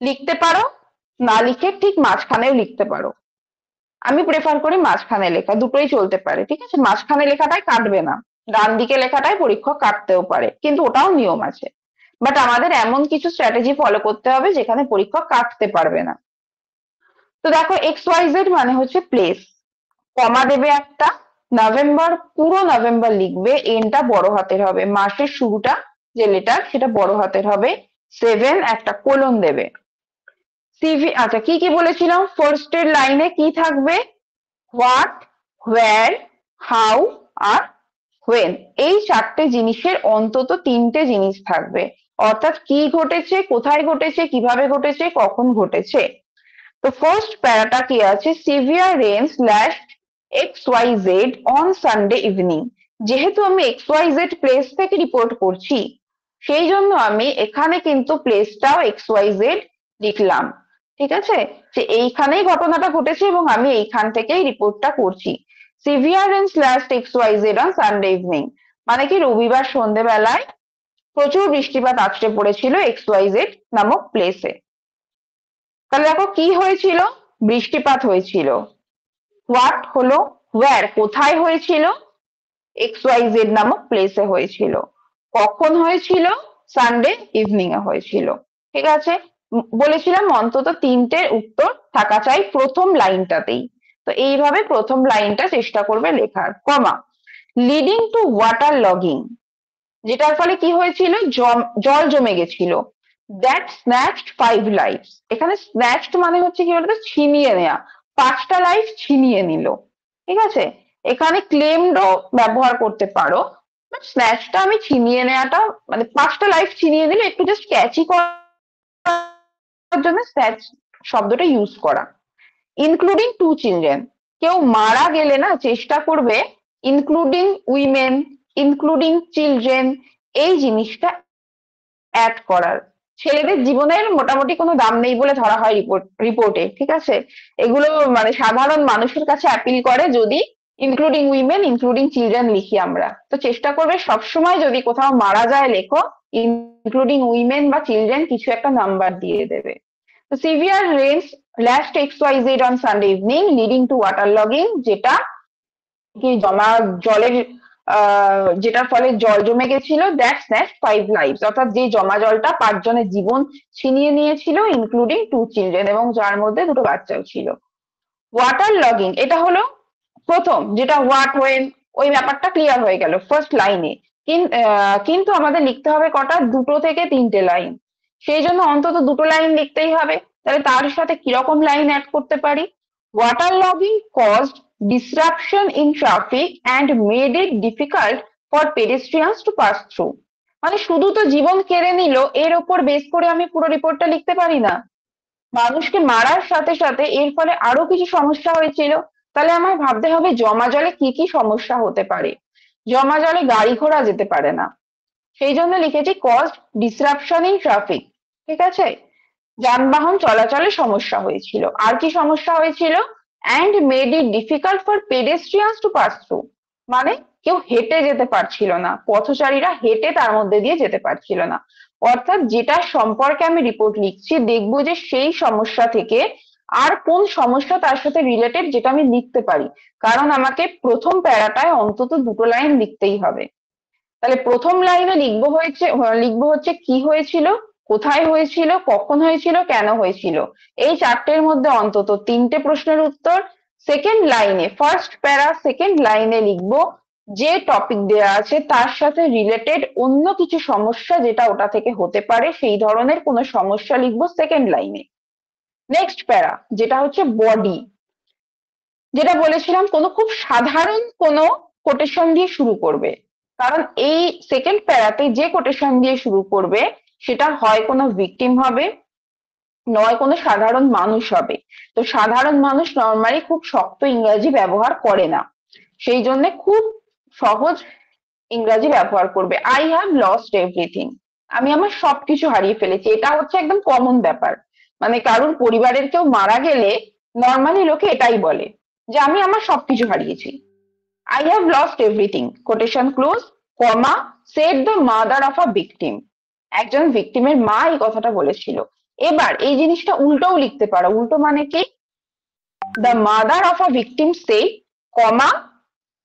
লিখতে পারো, না লিখে ঠিক মাঝখানেও লিখতে পারো। আমি প্রেফার করি মাঝখানে লেখা, দুটোই চলতে পারে, ঠিক আছে? মাঝখানে লেখাটাই কাটবে না, ডান দিকে লেখাটাই পরীক্ষক কাটতেও পারে, কিন্তু ওটাও নিয়ম আছে। বাট আমাদের এমন কিছু স্ট্র্যাটেজি ফলো করতে হবে যেখানে পরীক্ষক কাটতে পারবে না। তো দেখো, XYZ মানে হচ্ছে প্লেস, কমা দেবে একটা, নভেম্বর, পুরো নভেম্বর লিখবে, এনটা বড় হাতের হবে, মাসের শুরুটা যে লেটার সেটা বড় হাতের হবে, 7 একটা কোলন দেবে। সিভি, আচ্ছা কি কি বলেছিলাম, ফার্স্ট এর লাইনে কি থাকবে, what, where, how are when. এই চারটে জিনিসের অন্তত তিনটে জিনিস থাকবে, অর্থাৎ কি ঘটেছে, কোথায় ঘটেছে, কিভাবে ঘটেছে, কখন ঘটেছে। তো ফার্স্ট প্যারাটা কি আছে, severe rain slash XYZ on Sunday evening. যেহেতু আমি XYZ প্লেস থেকে রিপোর্ট করছি, সেই জন্য আমি এখানে কিন্তু প্লেসটাও XYZ লিখলাম। ঠিক আছে? যে এইখানেই ঘটনাটা ঘটেছে এবং আমি এইখান থেকেই রিপোর্টটা করছি। Severe rain slash XYZ on Sunday evening মানে কি, রবিবার সন্ধ্যেবেলায় প্রচুর বৃষ্টিপাত আছড়ে পড়েছিল XYZ নামক প্লেসে। তাহলে দেখো কি হয়েছিল, বৃষ্টিপাত হয়েছিল। হোয়াট হলো, ওয়্যার কোথায় হয়েছিল, XYZ নামক প্লেসে হয়েছিল। কখন হয়েছিল, সানডে ইভিনিং এ হয়েছিল। ঠিক আছে? বলেছিলাম অন্তত তিনটে উত্তর থাকা চাই প্রথম লাইনটাতেই। তো এইভাবে প্রথম লাইনটা চেষ্টা করবে লেখার। কমা, লিডিং টু ওয়াটার লগিং, যেটার ফলে কি হয়েছিল, জল জমে গেছিল। দ্যাট স্ন্যাচড 5 লাইফস, এখানে স্ন্যাচড মানে হচ্ছে কি বলতো, ছিনিয়ে নেওয়া, 5টা লাইফ ছিনিয়ে নিল। ঠিক আছে? এখানে ক্লেমডও ব্যবহার করতে পারো, স্ন্যাচটা আমি ছিনিয়ে নেওয়াটা, মানে 5টা লাইফ ছিনিয়ে নিলে একটু জাস্ট ক্যাচি করার জন্য স্ন্যাচ শব্দটা ইউজ করা। ইনক্লুডিং 2 চিলড্রেন, কেউ মারা গেলে না চেষ্টা করবে ইনক্লুডিং উইমেন, ইনক্লুডিং চিলড্রেন, এই জিনিসটা অ্যাড করার। ছেলেদের জীবনের মোটামুটি কোনো দাম নেই বলে ধরা হয় রিপোর্টে, ঠিক আছে? এগুলো মানে সাধারণ মানুষের কাছে অ্যাপিল করে যদি ইনক্লুডিং উইমেন, ইনক্লুডিং চিলড্রেন লিখি আমরা। তো চেষ্টা করবে সবসময় যদি কোথাও মারা যায় লেখো ইনক্লুডিং উইমেন বা চিলড্রেন, কিছু একটা নাম্বার দিয়ে দেবে। তো severe Reigns last XYZ on Sunday evening leading to water logging, যেটা কি জলের যেটার ফলে জল জমে গেছিল, দ্যাট স্ন্যাচ 5 লাইভস, অর্থাৎ যে জমা জলটা 5 জনের জীবন ছিনিয়ে নিয়েছিল, ইনক্লুডিং 2 চিলড্রেন, এবং যার মধ্যে দুটো বাচ্চাও ছিল। ওয়াটার লগিং, এটা হলো প্রথম যেটা, হোয়াট, ওয়েন, ওই ব্যাপারটা ক্লিয়ার হয়ে গেল ফার্স্ট লাইনে। কিন্তু আমাদের লিখতে হবে কটা, 2 থেকে 3টে লাইন। সেই জন্য অন্তত 2টো লাইন লিখতেই হবে। তাহলে তার সাথে কিরকম লাইন অ্যাড করতে পারি, water logging caused disruption in traffic and made it difficult for pedestrians to pass through। মানে শুধু তো জীবন কেড়ে নিল, এর ওপর বেস করে আমি পুরো রিপোর্টটা লিখতে পারি না। মানুষকে মারার সাথে সাথে এর ফলে আরো কিছু সমস্যা হয়েছিল। তাহলে আমার ভাবতে হবে জমা জলে কি কি সমস্যা হতে পারে। জমা জলে গাড়ি ঘোড়া যেতে পারে না, সেই জন্য লিখেছি কজ ডিসরাপশন ইন ট্রাফিক। ঠিক আছে? যানবাহন চলাচলে সমস্যা হয়েছিল। আর কি সমস্যা হয়েছিল, and made it difficult for pedestrians to pass through, মানে কেউ হেঁটে যেতে পারছিল না, পথচারীরা হেঁটে তার মধ্যে দিয়ে যেতে পারছিল না। অর্থাৎ যেটা সম্পর্কে আমি রিপোর্ট লিখছি দেখবো যে সেই সমস্যা থেকে আর কোন সমস্যা তার সাথে রিলেটেড যেটা আমি লিখতে পারি, কারণ আমাকে প্রথম প্যারাটায় অন্তত 2টো লাইন লিখতেই হবে। তাহলে প্রথম লাইনে লিখবো হচ্ছে কি হয়েছিল, কোথায় হয়েছিল, কখন হয়েছিল, কেন হয়েছিল, এই 4টের মধ্যে অন্তত 3টে প্রশ্নের উত্তর। সেকেন্ড লাইনে, ফার্স্ট প্যারা সেকেন্ড লাইনে লিখবো যে টপিক দেওয়া আছে তার সাথে রিলেটেড অন্য কিছু সমস্যা যেটা ওটা থেকে হতে পারে, সেই ধরনের কোনো সমস্যা লিখবো সেকেন্ড লাইনে। নেক্সট প্যারা যেটা হচ্ছে বডি, যেটা বলেছিলাম কোনো খুব সাধারণ কোনো কোটেশন দিয়ে শুরু করবে, কারণ এই সেকেন্ড প্যারাতে যে কোটেশন দিয়ে শুরু করবে সেটা হয় কোনো ভিকটিম হবে, নয় কোনো সাধারণ মানুষ হবে। তো সাধারণ মানুষ নর্মালি খুব শক্ত ইংরাজি ব্যবহার করে না, সেই জন্য খুব সহজ ইংরাজি ব্যবহার করবে। আই হ্যাভ লস্ট এভরিথিং, আমি আমার সবকিছু হারিয়ে ফেলেছি। এটা হচ্ছে একদম কমন ব্যাপার, মানে কারুর পরিবারের কেউ মারা গেলে নর্মালি লোকে এটাই বলে যে আমি আমার সবকিছু হারিয়েছি। I have lost everything. Quotation close, comma, said the mother of a victim. একজন ভিকটিমের মা এই কথাটা বলেছিল। এবার এই জিনিসটা উল্টোও লিখতে পারো। উল্টো মানে কি? The mother of a victim say, comma,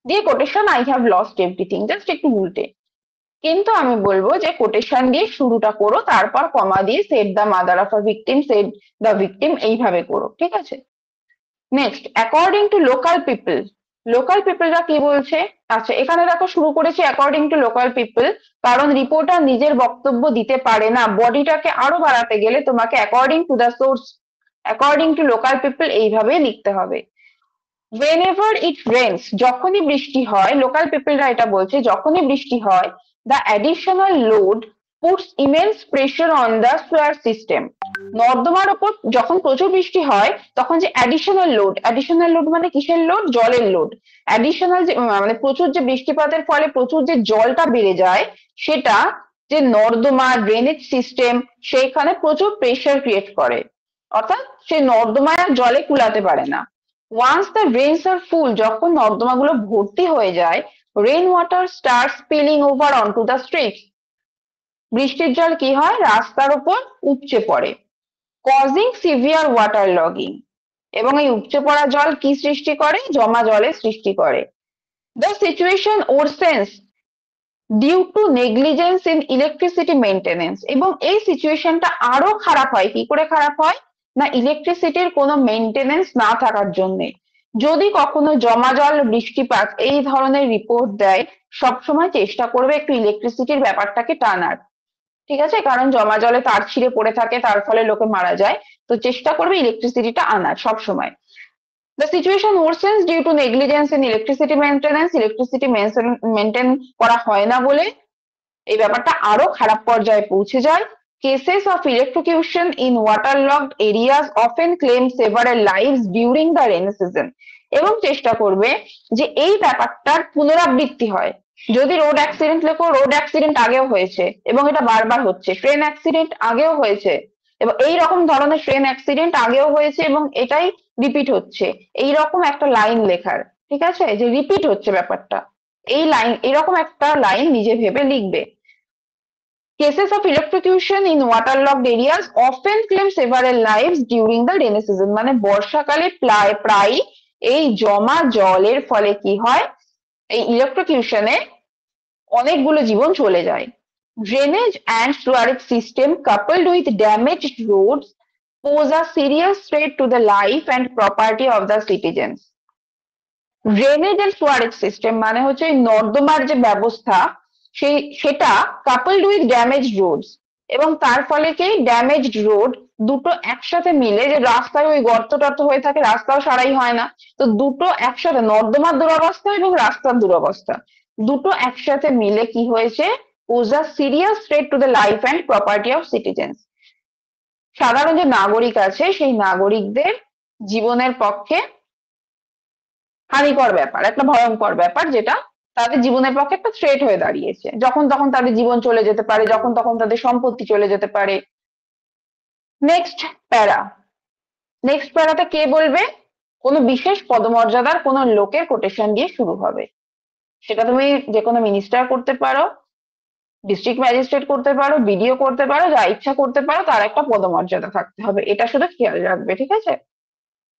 দিয়ে quotation I have lost everything. Just একটু উল্টে। কিন্তু আমি বলবো যে কোটেশন দিয়ে শুরুটা করো, তারপর কমা দিয়ে said the mother of a victim, said the victim, এইভাবে করো। ঠিক আছে? Next, according to local people. Local পিপলরা কি বলছে? আচ্ছা, এখানে দেখো শুরু করেছে অ্যাকর্ডিং টু লোকাল পিপল, কারণ রিপোর্টার নিজের বক্তব্য দিতে পারে না। বডিটাকে আরো বাড়াতে গেলে তোমাকে according to the source, according to local people এইভাবে লিখতে হবে। whenever it rains, যখনই বৃষ্টি হয়, লোকাল পিপলরা এটা বলছে যখনই বৃষ্টি হয়, the additional load puts immense pressure on the sewer system. নর্দমার ওপর যখন প্রচুর বৃষ্টি হয় তখন যে অ্যাডিশনাল লোড মানে কিসের লোড? জলের লোড। অ্যাডিশনাল যে মানে প্রচুর যে বৃষ্টিপাতের ফলে প্রচুর যে জলটা বেড়ে যায়, সেটা যে নর্দমা ড্রেনেজ সিস্টেম সেইখানে প্রচুর প্রেসার ক্রিয়েট করে, অর্থাৎ সেই নর্দমায় আর জলে কুলাতে পারে না। Once the drains are full, যখন নর্দমাগুলো ভর্তি হয়ে যায়, rainwater start spilling over onto the streets, বৃষ্টির জল কি হয়? রাস্তার উপর উপচে পড়ে। কজিং সিভিয়ার ওয়াটার লগিং, এবং এই উপচে পড়া জল কি সৃষ্টি করে? জমা জলের সৃষ্টি করে। The situation worsens due to negligence in electricity maintenance, এবং এই সিচুয়েশনটা আরো খারাপ হয়। কি করে খারাপ হয়? না, ইলেকট্রিসিটির কোনো মেনটেনেন্স না থাকার জন্য। যদি কখনো জমা জল, বৃষ্টিপাত এই ধরনের রিপোর্ট দেয়, সবসময় চেষ্টা করবে একটু ইলেকট্রিসিটির ব্যাপারটাকে টানার। ঠিক আছে? কারণ জমা জলে তার ছিঁড়ে পড়ে থাকে, তার ফলে লোকে মারা যায়। তো চেষ্টা করবে ইলেকট্রিসিটিটা আনার সব সময়। The situation worsens due to negligence in electricity maintenance. Electricity maintain করা হয় না বলে এই ব্যাপারটা আরো খারাপ পর্যায়ে পৌঁছে যায়। Cases of electrocution in waterlogged areas often claim several lives during the rainy season. এবং চেষ্টা করবে যে এই ব্যাপারটার পুনরাবৃত্তি হয়। যদি রোড অ্যাক্সিডেন্ট লেখো, রোড অ্যাক্সিডেন্ট আগেও হয়েছে এবং এটা বারবার হচ্ছে। ট্রেন অ্যাক্সিডেন্ট আগেও হয়েছে এবং এই রকম ধরনের ট্রেন অ্যাক্সিডেন্ট আগেও হয়েছে এবং এটাই রিপিট হচ্ছে। এইরকম একটা লাইন লেখার, ঠিক আছে, যে রিপিট হচ্ছে ব্যাপারটা, এই লাইন, এরকম একটা লাইন নিজে ভেবে লিখবে। Cases of electrocution in waterlogged areas often claim several lives during the rainy season. মানে বর্ষাকালে প্রায় এই জমা জলের ফলে কি হয়? এই ইলেকট্রোকিউশনে অনেকগুলো জীবন চলে যায়। Drainage and sewerage system coupled with damaged roads pose a serious threat to the life and property of the citizens. Drainage and sewerage system মানে হচ্ছে এই নর্দমার যে ব্যবস্থা, সেটা কাপলড উইথ ড্যামেজ রোডস, এবং তার ফলে কি? ড্যামেজড রোড দুটো একসাথে মিলে, যে রাস্তায় ওই গর্ত টর্ত হয়ে থাকে, রাস্তাও সারাই হয় না, তো দুটো একসাথে, নর্দমার দুরবস্থা এবং রাস্তার দুরবস্থা, দুটো একসাথে মিলে কি হয়েছে? Pose a serious threat to the life and property of citizens. সাধারণ যে নাগরিক আছে সেই নাগরিকদের জীবনের পক্ষে হানিকর ব্যাপার, একটা ভয়ঙ্কর ব্যাপার, যেটা তাদের জীবনের পক্ষে একটা থ্রেট হয়ে দাঁড়িয়েছে। যখন তখন তাদের জীবন চলে যেতে পারে, যখন তখন তাদের সম্পত্তি চলে যেতে পারে। নেক্সট প্যারা, নেক্সট প্যারাতে কে বলবে? কোনো বিশেষ পদমর্যাদার কোনো লোকের কোটেশন দিয়ে শুরু হবে। সেটা তুমি যে কোনো মিনিস্টার করতে পারো, ডিস্ট্রিক্ট ম্যাজিস্ট্রেট করতে পারো, বিডিও করতে পারো, যা ইচ্ছা করতে পারো, তার একটা পদমর্যাদা থাকতে হবে, এটা শুধু খেয়াল রাখবে, ঠিক আছে?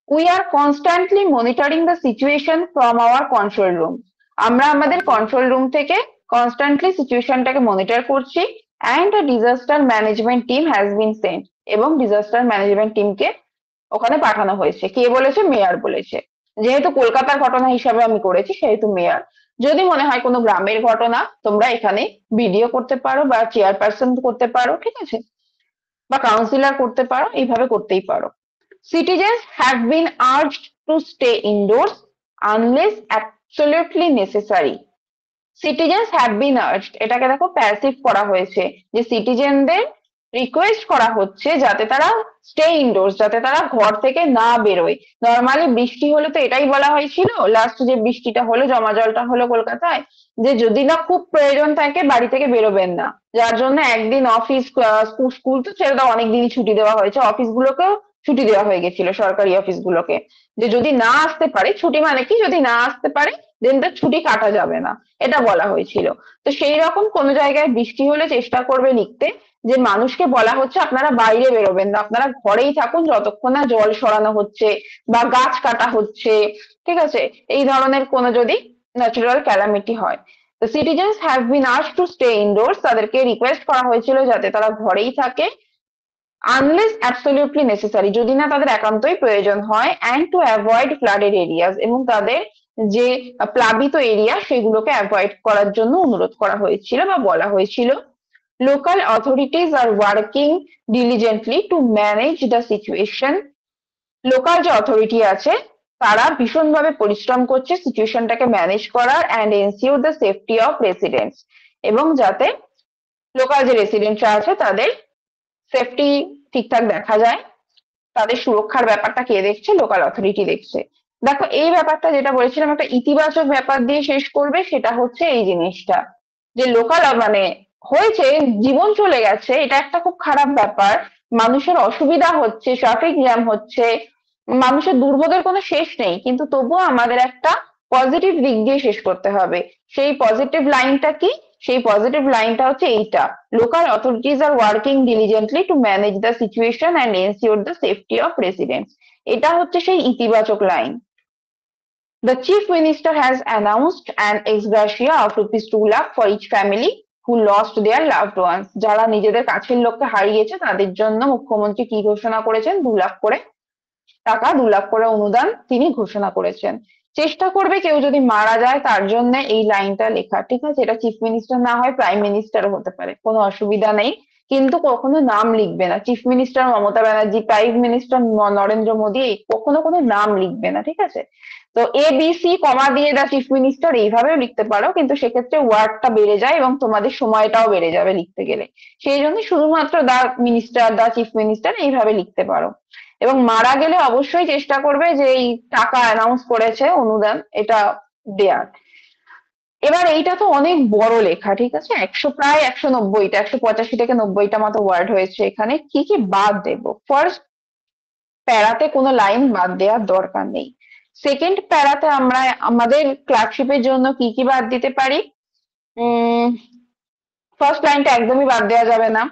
We are constantly monitoring the situation from our control room. আমরা আমাদের কন্ট্রোল রুম থেকে কনস্ট্যান্টলি সিচুয়েশনটাকে মনিটর করছি। And disaster management team has been sent, এবং ডিজাস্টার ম্যানেজমেন্ট টিমকে ওখানে পাঠানো হয়েছে। কে বলেছে? মেয়র বলেছে। যেহেতু কলকাতার ঘটনা হিসাবে আমি করেছি, সেহেতু মেয়র। যদি মনে হয় কোনো গ্রামের ঘটনা, তোমরা এখানে বিডিও করতে পারো বা চেয়ারপারসন করতে পারো, ঠিক আছে, বা কাউন্সিলর করতে পারো, এইভাবে করতেই পারো। Citizens have been urged to stay indoors unless absolutely necessary. Citizens have been urged, এটাকে দেখো প্যাসিভ করা হয়েছে, যে সিটিজেনদের রিকোয়েস্ট করা হচ্ছে যাতে তারা স্টে ইনডোর্স, যাতে তারা ঘর থেকে না বেরোয়। নর্মালি বৃষ্টি হলে তো এটাই বলা হয়েছিল, লাস্ট যে বৃষ্টিটা হলো, জমা জলটা হলো কলকাতায়, যে যদি না খুব প্রয়োজন থাকে বাড়ি থেকে বেরোবেন না। যার জন্য একদিন অফিস, স্কুল তো ছেড়ে দাও, অনেকদিনই ছুটি দেওয়া হয়েছে, অফিসগুলোকেও ছুটি দেওয়া হয়ে গেছিল, সরকারি অফিসগুলোকে, যে যদি না আসতে পারে, ছুটি মানে কি, যদি না আসতে পারে দেন তার ছুটি কাটা যাবে না, এটা বলা হয়েছিল। তো সেই রকম কোন জায়গায় বৃষ্টি হলে চেষ্টা করবে লিখতে, যে মানুষকে বলা হচ্ছে আপনারা বাইরে বেরোবেন না, আপনারা ঘরেই থাকুন যতক্ষণ না জল সরানো হচ্ছে বা গাছ কাটা হচ্ছে, ঠিক আছে, এই ধরনের কোনো যদি ন্যাচারাল ক্যালামিটি হয়। তো citizens have been asked to stay indoors, তাদেরকে রিকোয়েস্ট করা হয়েছিল যাতে তারা ঘরেই থাকে, আনলেস অ্যাবসলিউটলি নেসেসারি, যদি না তাদের একান্তই প্রয়োজন হয়, and to avoid flooded areas, এবং তাদের যে প্লাবিত এরিয়া সেগুলোকে অ্যাভয়েড করার জন্য অনুরোধ করা হয়েছিল বা বলা হয়েছিল। Local authorities are working diligently to manage the situation. Local যে অথরিটি আছে তারা ভীষণভাবে পরিশ্রম করছে সিচুয়েশনটাকে ম্যানেজ করার, and ensure the safety of residents, এবং যাতে লোকাল যে রেসিডেন্টরা আছে তাদের সেফটি ঠিকঠাক দেখা যায়। তাদের সুরক্ষার ব্যাপারটা কে দেখছে? লোকাল অথরিটি দেখছে। দেখো এই ব্যাপারটা যেটা বলেছিলাম একটা ইতিবাচক ব্যাপার দিয়ে শেষ করবে, সেটা হচ্ছে এই জিনিসটা, যে লোকাল মানে হয়েছে, জীবন চলে গেছে, এটা একটা খুব খারাপ ব্যাপার, মানুষের অসুবিধা হচ্ছে, ট্রাফিক জ্যাম হচ্ছে, মানুষের দুর্ভোগের কোনো শেষ নেই, কিন্তু তবুও আমাদের একটা পজিটিভ দিক দিয়ে শেষ করতে হবে। সেই পজিটিভ লাইনটা কি? সেই পজিটিভ লাইনটা হচ্ছে এইটা, local authorities are working diligently to manage the situation and ensure the safety of residents. এটা হচ্ছে সেই ইতিবাচক line. The Chief Minister has announced an ex gratia of rupees 2 lakh for each family who lost their loved ones. যারা নিজেদের কাছের লোককে হারিয়েছে তাদের জন্য মুখ্যমন্ত্রী কি ঘোষণা করেছেন? 2 লাখ করে টাকা, 2 লাখ করে অনুদান তিনি ঘোষণা করেছেন। চেষ্টা করবে কেউ যদি মারা যায় তার জন্য এই লাইনটা লেখা, ঠিক আছে? এটা চিফ মিনিস্টার না হয় প্রাইম মিনিস্টারও হতে পারে, কোনো অসুবিধা নেই, কিন্তু কখনো নাম লিখবে না। Chief minister Mamata Banerjee, prime minister Narendra Modi কখনো কোনো নাম লিখবে না, ঠিক আছে? তো এ বি সি কমা দিয়ে দা চিফ মিনিস্টার এইভাবেও লিখতে পারো, কিন্তু সেক্ষেত্রে ওয়ার্ডটা বেড়ে যায় এবং তোমাদের সময়টাও বেড়ে যাবে লিখতে গেলে। সেই জন্য শুধুমাত্র দা মিনিস্টার, দা চিফ মিনিস্টার এইভাবে লিখতে পারো। এবং মারা গেলে অবশ্যই চেষ্টা করবে যে এই টাকা অ্যানাউন্স করেছে অনুদান, এটা দেয়ার। এবার এইটা তো অনেক বড় লেখা, ঠিক আছে, প্রায় 190টা, 185 থেকে 90টা মতো ওয়ার্ড হয়েছে, এখানে কি কি বাদ দেবো? ফার্স্ট প্যারাতে কোনো লাইন বাদ দেওয়ার দরকার নেই। সেকেন্ড প্যারাতে আমরা আমাদের ক্লার্কশিপের জন্য কি কি বাদ দিতে পারি? ফার্স্ট লাইনটা একদমই বাদ দেওয়া যাবে না।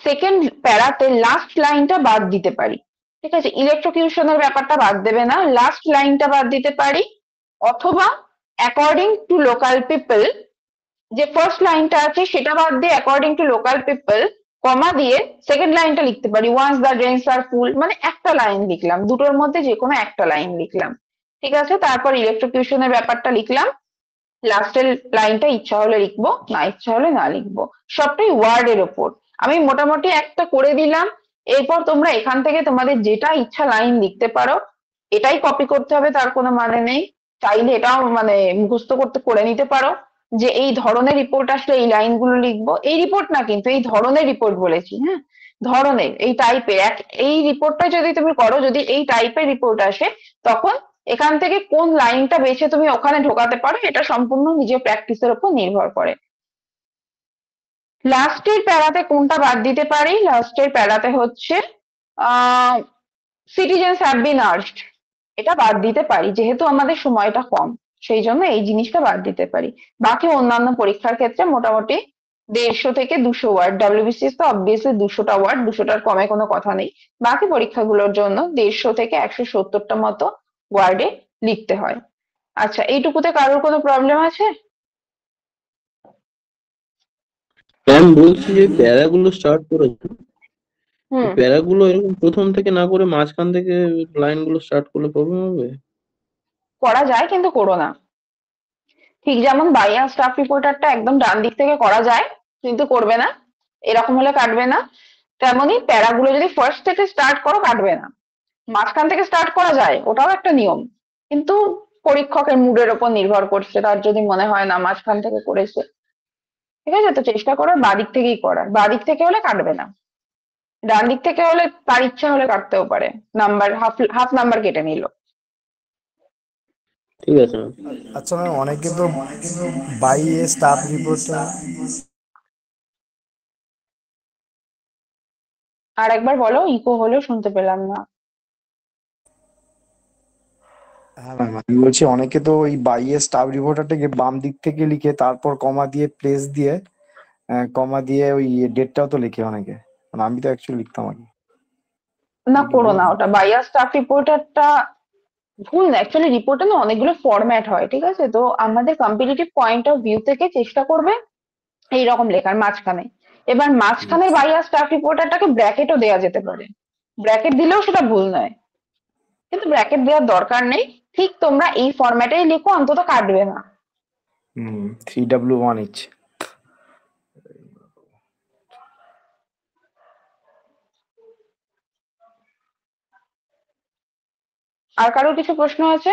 সেকেন্ড প্যারাতে লাস্ট লাইনটা বাদ দিতে পারি, ঠিক আছে, ইলেকট্রোকিউশনের ব্যাপারটা বাদ দেবে না, লাস্ট লাইনটা বাদ দিতে পারি। অথবা অ্যাকর্ডিং টু লোকাল পিপল, যে ফার্স্ট লাইনটা আছে সেটা বাদ দিয়ে অ্যাকর্ডিং টু লোকাল পিপল কমা দিয়ে সেকেন্ড লাইনটা লিখতে পারি, ওয়ান্স দ্য ড্রেনস আর ফুল, মানে একটা লাইন লিখলাম, দুটোর মধ্যে যে কোনো একটা লাইন লিখলাম, ঠিক আছে। তারপর ইলেকট্রোকিউশনের ব্যাপারটা লিখলাম, লাস্টের লাইনটা ইচ্ছা হলে লিখবো, না ইচ্ছা হলে না লিখবো, সবটাই ওয়ার্ডের ওপর। আমি মোটামুটি একটা করে দিলাম, এরপর তোমরা এখান থেকে তোমাদের যেটা ইচ্ছা লাইন লিখতে পারো। এটাই কপি করতে হবে তার কোনো মানে নেই, চাইলে এটাও মানে মুখস্থ করতে করে নিতে পারো, যে এই ধরনের রিপোর্ট আসলে এই লাইনগুলো লিখবো। এই রিপোর্ট না, কিন্তু এই ধরনের রিপোর্ট বলেছি, হ্যাঁ, ধরনের, এই টাইপের এই রিপোর্টটা যদি তুমি করো, যদি এই টাইপের রিপোর্ট আসে, তখন এখান থেকে কোন লাইনটা বেছে তুমি ওখানে ঢোকাতে পারো, এটা সম্পূর্ণ নিজের প্র্যাকটিসের উপর নির্ভর করে। লাস্টের প্যারাতে কোনটা বাদ দিতে পারি? লাস্টের প্যারাতে হচ্ছে আহ সিটিজেন্স হ্যাভ বিন আর্জড, এটা বাদ দিতে পারি যেহেতু আমাদের সময়টা কম। সেই জন্য এই জিনিসটা বাদ দিতে পারি। বাকি অন্যান্য পরীক্ষার ক্ষেত্রে মোটামুটি 150 থেকে 200 ওয়ার্ড, ডব্লিউবিসিএস তো অবভিয়াসলি 200টা ওয়ার্ড, 200টার কমে কোনো কথা নেই। বাকি পরীক্ষাগুলোর জন্য 150 থেকে 170টা মতো ওয়ার্ডে লিখতে হয়। আচ্ছা, এইটুকুতে কারোর কোনো প্রবলেম আছে? ম্যাম বলছি যে প্যারাগুলো স্টার্ট করেছে, হুম। প্যারাগুলো এরকম প্রথম থেকে না করে মাঝখান থেকে লাইনগুলো স্টার্ট করলে প্রবলেম হবে? করা যায় কিন্তু করো না। ঠিক যেমন বাইয়া স্টাফ রিপোর্টারটা একদম ডান দিক থেকে করা যায়, কিন্তু করবে না, এরকম হলে কাটবে না। তেমনি প্যারাগুলো যদি ফার্স্ট থেকে স্টার্ট করো, কাটবে না। মাঝখান থেকে স্টার্ট করা যায়, ওটাও একটা নিয়ম, কিন্তু পরীক্ষকের মুডের ওপর নির্ভর করছে, তার যদি মনে হয় না মাঝখান থেকে করেছে, ঠিক আছে, তো চেষ্টা করো বাদিক থেকেই করার। বাদিক থেকে হলে কাটবে না, ডান দিক থেকে হলে তার ইচ্ছা হলে কাটতেও পারে, নাম্বার হাফ হাফ নাম্বার কেটে নিল। ঠিক আছে ম্যাম। আচ্ছা ম্যাম, অনেকে তো বাই এ স্টাফ রিপোর্টটা। আর একবার বলো, ইকো হলো, শুনতে পেলাম না। হ্যাঁ ম্যাম, আমি বলছি অনেকে তো ওই বাই এ স্টাফ রিপোর্টারটাকে বাম দিক থেকে লিখে তারপর কমা দিয়ে প্লেস দিয়ে কমা দিয়ে ওই ডেটটাও তো লিখে অনেকে, মানে আমি তো অ্যাকচুয়ালি লিখতাম আগে। না, এটা কি করো ভুল? না ওটা, বাইয়া স্টাফ রিপোর্টারটা ভুল না। অ্যাকচুয়ালি রিপোর্টে না অনেকগুলো ফরম্যাট হয়, ঠিক আছে, তো আমাদের কম্পিটিটিভ পয়েন্ট অফ ভিউ থেকে চেষ্টা করবে এইরকম লেখার মাঝখানে। এবার ঠিক মাঝখানের আছে। বাইয়া স্টাফ রিপোর্টারটাকে ব্র্যাকেটও দেওয়া যেতে পারে, ব্র্যাকেট দিলেও সেটা ভুল নয়, কিন্তু ব্র্যাকেট দেওয়ার দরকার নেই। ঠিক তোমরা এই ফরম্যাটেই লিখো, অন্তত কাটবে না। 3W1H। আর কারোর কিছু প্রশ্ন আছে?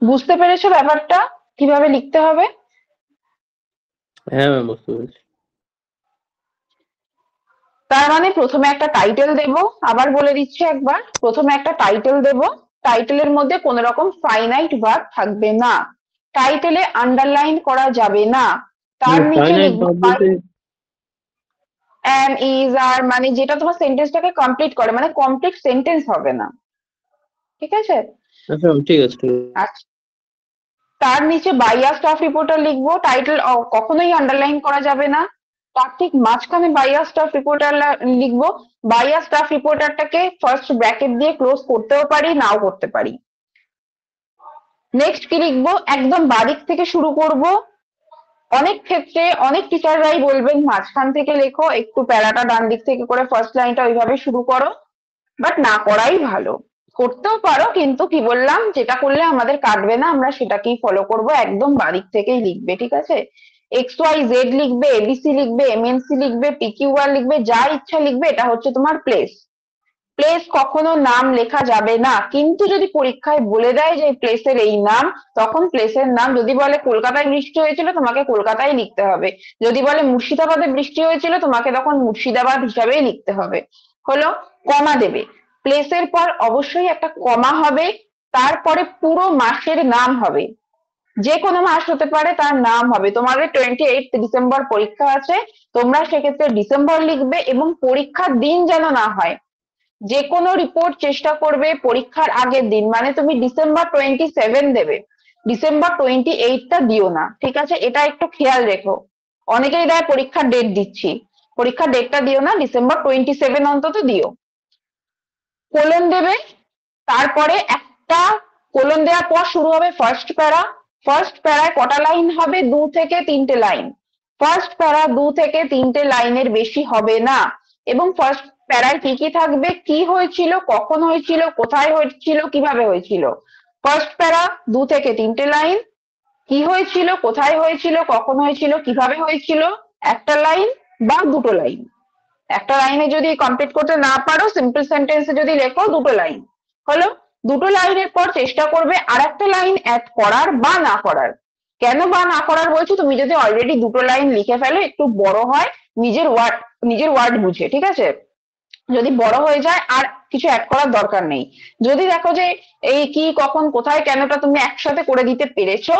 বুঝতে পেরেছো ব্যাপারটা, কিভাবে লিখতে হবে? হ্যাঁ ম্যাম, বুঝতে পেরেছি। তার মানে প্রথমে একটা টাইটেল দেব, আবার বলে দিচ্ছি একবার, প্রথমে একটা টাইটেল দেব, টাইটেলের মধ্যে কোনো রকম ফাইনাইট ভার্ব থাকবে না, টাইটেলে আন্ডারলাইন করা যাবে না। তার নিচে ফাইনাইট লিখবো ভাব বলতে? am is are, মানে যেটা তোমার সেন্টেন্সটাকে কমপ্লিট করে, মানে কমপ্লিট সেন্টেন্স হবে না, ঠিক আছে। আচ্ছা ম্যাম, ঠিক আছে ঠিক আছে। আচ্ছা, তার নিচে বাইয়া স্টাফ রিপোর্টার লিখবো, টাইটেল কখনোই আন্ডারলাইন করা যাবে না। তার ঠিক মাঝখানে বাইয়া স্টাফ রিপোর্টার লিখবো। বাইয়া স্টাফ রিপোর্টারটাকে ফার্স্ট ব্র্যাকেট দিয়ে ক্লোজ করতেও পারি, নাও করতে পারি। নেক্সট কি লিখবো, একদম বাদিক থেকে শুরু করব। অনেক ক্ষেত্রে অনেক টিচাররাই বলবেন মাঝখান থেকে লেখো, একটু প্যারাটা ডান দিক থেকে করে ফার্স্ট লাইনটা ওইভাবে শুরু করো, বাট না করাই ভালো। করতেও পারো, কিন্তু কি বললাম, যেটা করলে আমাদের কাটবে না আমরা সেটাকেই ফলো করব, একদম বাদিক থেকেই লিখবে, ঠিক আছে। এক্স ওয়াই জেড লিখবে, এবিসি লিখবে, এমএনসি লিখবে, পিকিউআর লিখবে, যা ইচ্ছা লিখবে, এটা হচ্ছে তোমার প্লেস। প্লেস কখনো নাম লেখা যাবে না, কিন্তু যদি পরীক্ষায় বলে দেয় যে প্লেসের এই নাম, তখন প্লেসের নাম, যদি বলে কলকাতায় বৃষ্টি হয়েছিল, তোমাকে কলকাতায় লিখতে হবে। যদি বলে মুর্শিদাবাদে বৃষ্টি হয়েছিল, তোমাকে তখন মুর্শিদাবাদ হিসাবেই লিখতে হবে। হলো, কমা দেবে, প্লেসের পর অবশ্যই একটা কমা হবে, তারপরে পুরো মাসের নাম হবে, যে কোনো মাস হতে পারে, তার নাম হবে। তোমাদের 28 ডিসেম্বর পরীক্ষা আছে, তোমরা সেক্ষেত্রে ডিসেম্বর লিখবে, এবং পরীক্ষার দিন যেন না হয়, যে কোনো রিপোর্ট চেষ্টা করবে পরীক্ষার আগের দিন, মানে তুমি December 27 দেবে, December 28টা দিও না, ঠিক আছে, এটা একটু খেয়াল রেখো। অনেকেই দেয় পরীক্ষার ডেট দিচ্ছি, পরীক্ষার ডেটটা দিও না, December 27 অন্তত দিও। কোলন দেবে, তারপরে একটা কোলন দেওয়ার পর শুরু হবে ফার্স্ট প্যারা। ফার্স্ট প্যারায় কটা লাইন হবে, 2 থেকে 3টে লাইন। ফার্স্ট প্যারা 2 থেকে 3টে লাইনের বেশি হবে না। এবং ফার্স্ট প্যারায় কি কি থাকবে, কি হয়েছিল, কখন হয়েছিল, কোথায় হয়েছিল, কিভাবে হয়েছিল। ফার্স্ট প্যারা 2 থেকে 3টে লাইন, কি হয়েছিল, কোথায় হয়েছিল, কখন হয়েছিল, কিভাবে হয়েছিল, একটা লাইন বা 2টো লাইন। একটা লাইনে যদি কমপ্লিট করতে না পারো, সিম্পল সেন্টেন্সে যদি লেখো, 2টো লাইন হলো। 2টো লাইনের পর চেষ্টা করবে আর একটা লাইন অ্যাড করার বা না করার। কেন বা না করার বলছি, তুমি যদি অলরেডি 2টো লাইন লিখে ফেলো, একটু বড় হয়, নিজের ওয়ার্ড বুঝে, ঠিক আছে, যদি বড় হয়ে যায় আর কিছু অ্যাড করার দরকার নেই। যদি দেখো যে এই কি, কখন, কোথায়, কেনটা তুমি একসাথে করে দিতে পেরেছো,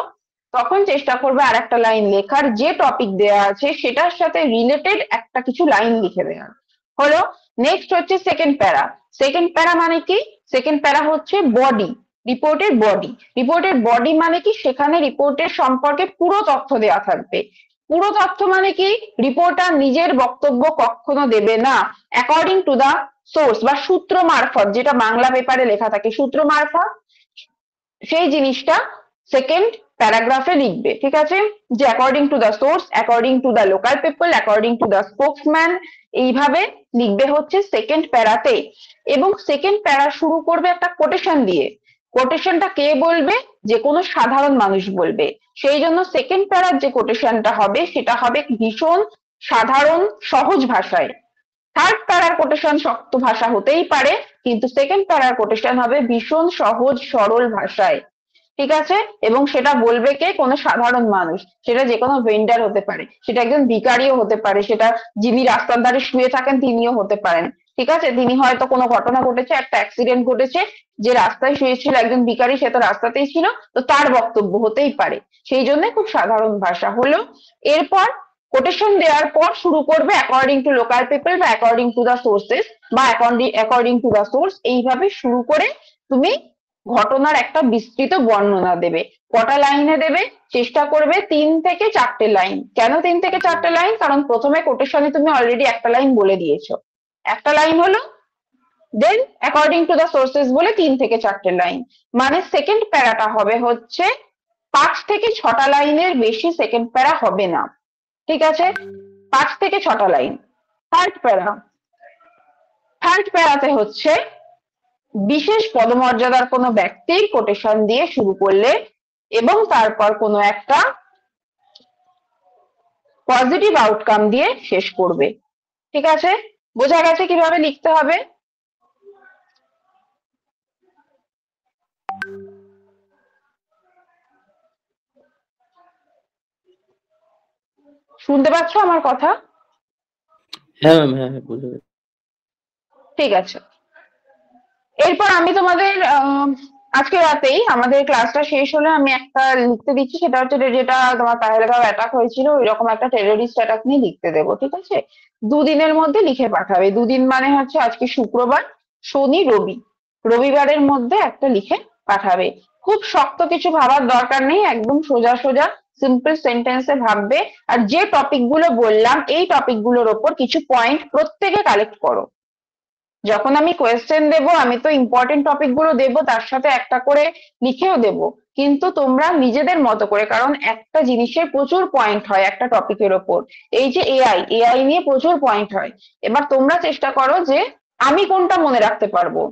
তখন চেষ্টা করবে আর একটা লাইন লেখার, যে টপিক দেয়া আছে সেটার সাথে রিলেটেড একটা কিছু লাইন লিখে দেওয়ার। হলো। নেক্সট হচ্ছে সেকেন্ড প্যারা। সেকেন্ড প্যারা মানে কি? সেকেন্ড প্যারা হচ্ছে বডি, রিপোর্টের বডি। রিপোর্টের বডি মানে কি? সেখানে রিপোর্টের সম্পর্কে পুরো তথ্য দেওয়া থাকবে। পুরো তথ্য মানে কি? রিপোর্টার নিজের বক্তব্য কখনো দেবে না, অ্যাকর্ডিং টু দা সোর্স বা সূত্র মারফত, যেটা বাংলা পেপারে লেখা থাকে সূত্র মারফত, সেই জিনিসটা সেকেন্ড প্যারাগ্রাফে লিখবে। ঠিক আছে? যে according to the source, according to the local people, according to the spokesman, এইভাবে লিখবে হচ্ছে সেকেন্ড প্যারাতে। এবং সেকেন্ড প্যারা শুরু করবে একটা কোটেশন দিয়ে। কোটেশনটা কে বলবে? যে কোনো সাধারণ মানুষ বলবে। সেই জন্য সেকেন্ড প্যারার যে কোটেশনটা হবে সেটা হবে ভীষণ সাধারণ সহজ ভাষায়। থার্ড প্যারার কোটেশন শক্ত ভাষা হতেই পারে, কিন্তু সেকেন্ড প্যারার কোটেশন হবে ভীষণ সহজ সরল ভাষায়। ঠিক আছে? এবং সেটা বলবে কে? কোনো সাধারণ মানুষ। সেটা যে কোনো ভেন্ডার হতে পারে, সেটা একজন ভিখারিও হতে পারে, সেটা যিনি রাস্তার ধারে শুয়ে থাকেন তিনিও হতে পারেন। ঠিক আছে? তিনি হয়তো কোনো ঘটনা ঘটেছে, একটা অ্যাক্সিডেন্ট ঘটেছে, যে রাস্তায় শুয়েছিল একজন ভিখারি, সে তো রাস্তাতেই ছিল, তো তার বক্তব্য হতেই পারে। সেই জন্য খুব সাধারণ ভাষা হলো। এরপর কোটেশন দেওয়ার পর শুরু করবে অ্যাকর্ডিং টু লোকাল পিপল বা অ্যাকর্ডিং টু দা সোর্সেস বা অ্যাকর্ডিং টু দা সোর্স, এইভাবে শুরু করে তুমি ঘটনার একটা বিস্তৃত বর্ণনা দেবে। কটা লাইনে দেবে? চেষ্টা করবে 3 থেকে 4টে লাইন। কেন 3 থেকে 4টে লাইন? কারণ প্রথমে কোটেশনে তুমি অলরেডি একটা লাইন বলে দিয়েছো। একটা লাইন হলো, দেন অ্যাকর্ডিং টু দা সোর্সেস বলে 3 থেকে 4টে লাইন। মানে সেকেন্ড প্যারাটা হবে হচ্ছে 5 থেকে 6টা লাইনের বেশি সেকেন্ড প্যারা হবে না। ঠিক আছে? 5 থেকে 6টা লাইন। থার্ড প্যারা। থার্ড প্যারাতে হচ্ছে বিশেষ পদমর্যাদার কোনো ব্যক্তির কোটেশন দিয়ে শুরু করলে এবং তারপর কোনো একটা পজিটিভ আউটকাম দিয়ে শেষ করবে। ঠিক আছে? বোঝা গেছে কিভাবে লিখতে হবে? শুনতে পাচ্ছ আমার কথা? হ্যাঁ ম্যাম, হ্যাঁ হ্যাঁ, বুঝে গেছি। ঠিক আছে। এরপর আমি তোমাদের আজকে রাতেই আমাদের ক্লাসটা শেষ হলে আমি একটা লিখতে দিচ্ছি, সেটা হচ্ছে যেটা তোমার পাহেলগাঁও অ্যাটাক হয়েছিল ওই রকম একটা টেররিস্ট অ্যাটাক নিয়ে লিখতে দেবো। ঠিক আছে? 2 দিনের মধ্যে লিখে পাঠাবে। 2 দিন মানে হচ্ছে আজকে শুক্রবার, শনি, রবি। রবিবারের মধ্যে একটা লিখে পাঠাবে। খুব শক্ত কিছু ভাবার দরকার নেই, একদম সোজা সোজা সিম্পল সেন্টেন্সে ভাববে। আর যে টপিক গুলো বললাম এই টপিক গুলোর ওপর কিছু পয়েন্ট প্রত্যেকে কালেক্ট করো। যখন আমি কোয়েশ্চেন দেব আমি তো ইম্পর্টেন্ট টপিক গুলো দেবো, তার সাথে একটা করে লিখেও দেব। কিন্তু তোমরা নিজেদের মতো করে, কারণ একটা জিনিসের প্রচুর পয়েন্ট হয় একটা টপিকের ওপর। এই যে এআই, এআই নিয়ে প্রচুর পয়েন্ট হয়। এবার তোমরা চেষ্টা করো যে আমি কোনটা মনে রাখতে পারবো।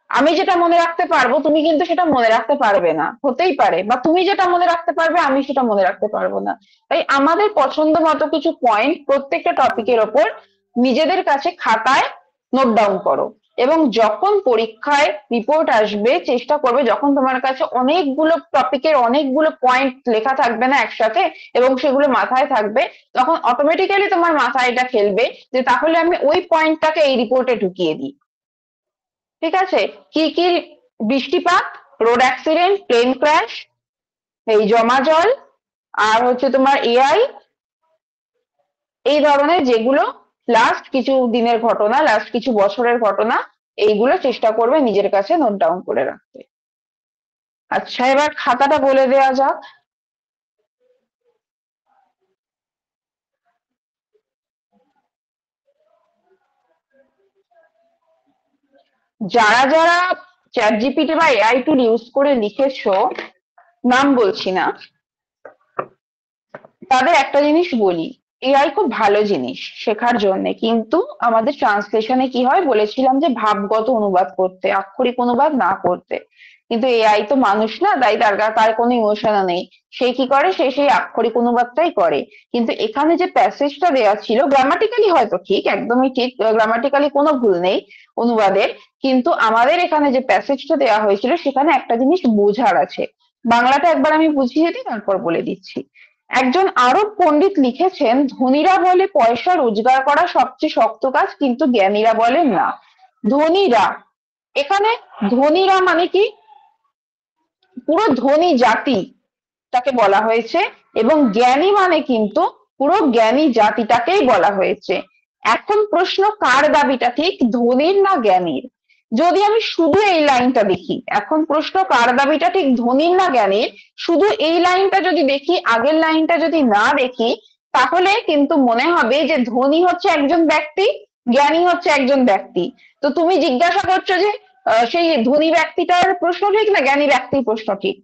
আমি যেটা মনে রাখতে পারবো তুমি কিন্তু সেটা মনে রাখতে পারবে না, হতেই পারে। বা তুমি যেটা মনে রাখতে পারবে আমি সেটা মনে রাখতে পারবো না। তাই আমাদের পছন্দ মতো কিছু পয়েন্ট প্রত্যেকটা টপিকের ওপর নিজেদের কাছে খাতায় নোট ডাউন করো। এবং যখন পরীক্ষায় রিপোর্ট আসবে চেষ্টা করবে, যখন তোমার কাছে অনেকগুলো টপিকের অনেকগুলো পয়েন্ট লেখা থাকবে না একসাথে এবং সেগুলো মাথায় থাকবে, তখন অটোমেটিক্যালি তোমার মাথায় এটা খেলবে যে তাহলে আমি ওই পয়েন্টটাকে এই রিপোর্টে ঢুকিয়ে দিই। ঠিক আছে? কি কি? বৃষ্টিপাত, রোড অ্যাক্সিডেন্ট, প্লেন ক্র্যাশ, এই জমা জল, আর হচ্ছে তোমার এআই, এই ধরনের যেগুলো লাস্ট কিছু দিনের ঘটনা, লাস্ট কিছু বছরের ঘটনা, এইগুলো চেষ্টা করবে নিজের কাছে নোট ডাউন করে রাখতে। আচ্ছা, এবার খাতাটা বলে দেওয়া যাক। যারা যারা চ্যাট জিপিটি বা এআই টুল ইউজ করে লিখেছো, নাম বলছি না, তাদের একটা জিনিস বলি, এআই খুব ভালো জিনিস শেখার জন্য, কিন্তু আমাদের ট্রান্সলেশনে কি হয় বলেছিলাম যে ভাবগত অনুবাদ করতে, আক্ষরিক অনুবাদ না করতে। কিন্তু এআই তো মানুষ না, তাই তার কোনো ইমোশন নেই। সে কি করে? সে সেই আক্ষরিক অনুবাদটাই করে। কিন্তু এখানে যে প্যাসেজটা দেওয়া ছিল গ্রামাটিক্যালি হয়তো ঠিক, একদমই ঠিক, গ্রামাটিক্যালি কোনো ভুল নেই অনুবাদের, কিন্তু আমাদের এখানে যে প্যাসেজটা দেওয়া হয়েছিল সেখানে একটা জিনিস বোঝার আছে। বাংলাটা একবার আমি বুঝিয়ে দিই, তারপর বলে দিচ্ছি। একজন আরব পণ্ডিত লিখেছেন, ধনীরা বলে পয়সা রোজগার করা সবচেয়ে শক্ত কাজ, কিন্তু জ্ঞানীরা বলেন না। ধনীরা, এখানে ধনীরা মানে কি? পুরো ধনী জাতি তাকে বলা হয়েছে। এবং জ্ঞানী মানে কিন্তু পুরো জ্ঞানী জাতিটাকেই বলা হয়েছে। এখন প্রশ্ন কার দাবিটা ঠিক, ধনীর না জ্ঞানীর? যদি আমি শুধু এই লাইনটা দেখি, এখন প্রশ্ন কার দাবিটা ঠিক, ধনীর না জ্ঞানীর, শুধু এই লাইনটা যদি দেখি, আগের লাইনটা যদি না দেখি, তাহলে কিন্তু মনে হবে যে ধনী হচ্ছে একজন ব্যক্তি, জ্ঞানী হচ্ছে একজন ব্যক্তি। তো তুমি জিজ্ঞাসা করছো যে সেই ধনী ব্যক্তিটার প্রশ্ন ঠিক না জ্ঞানী ব্যক্তির প্রশ্ন ঠিক?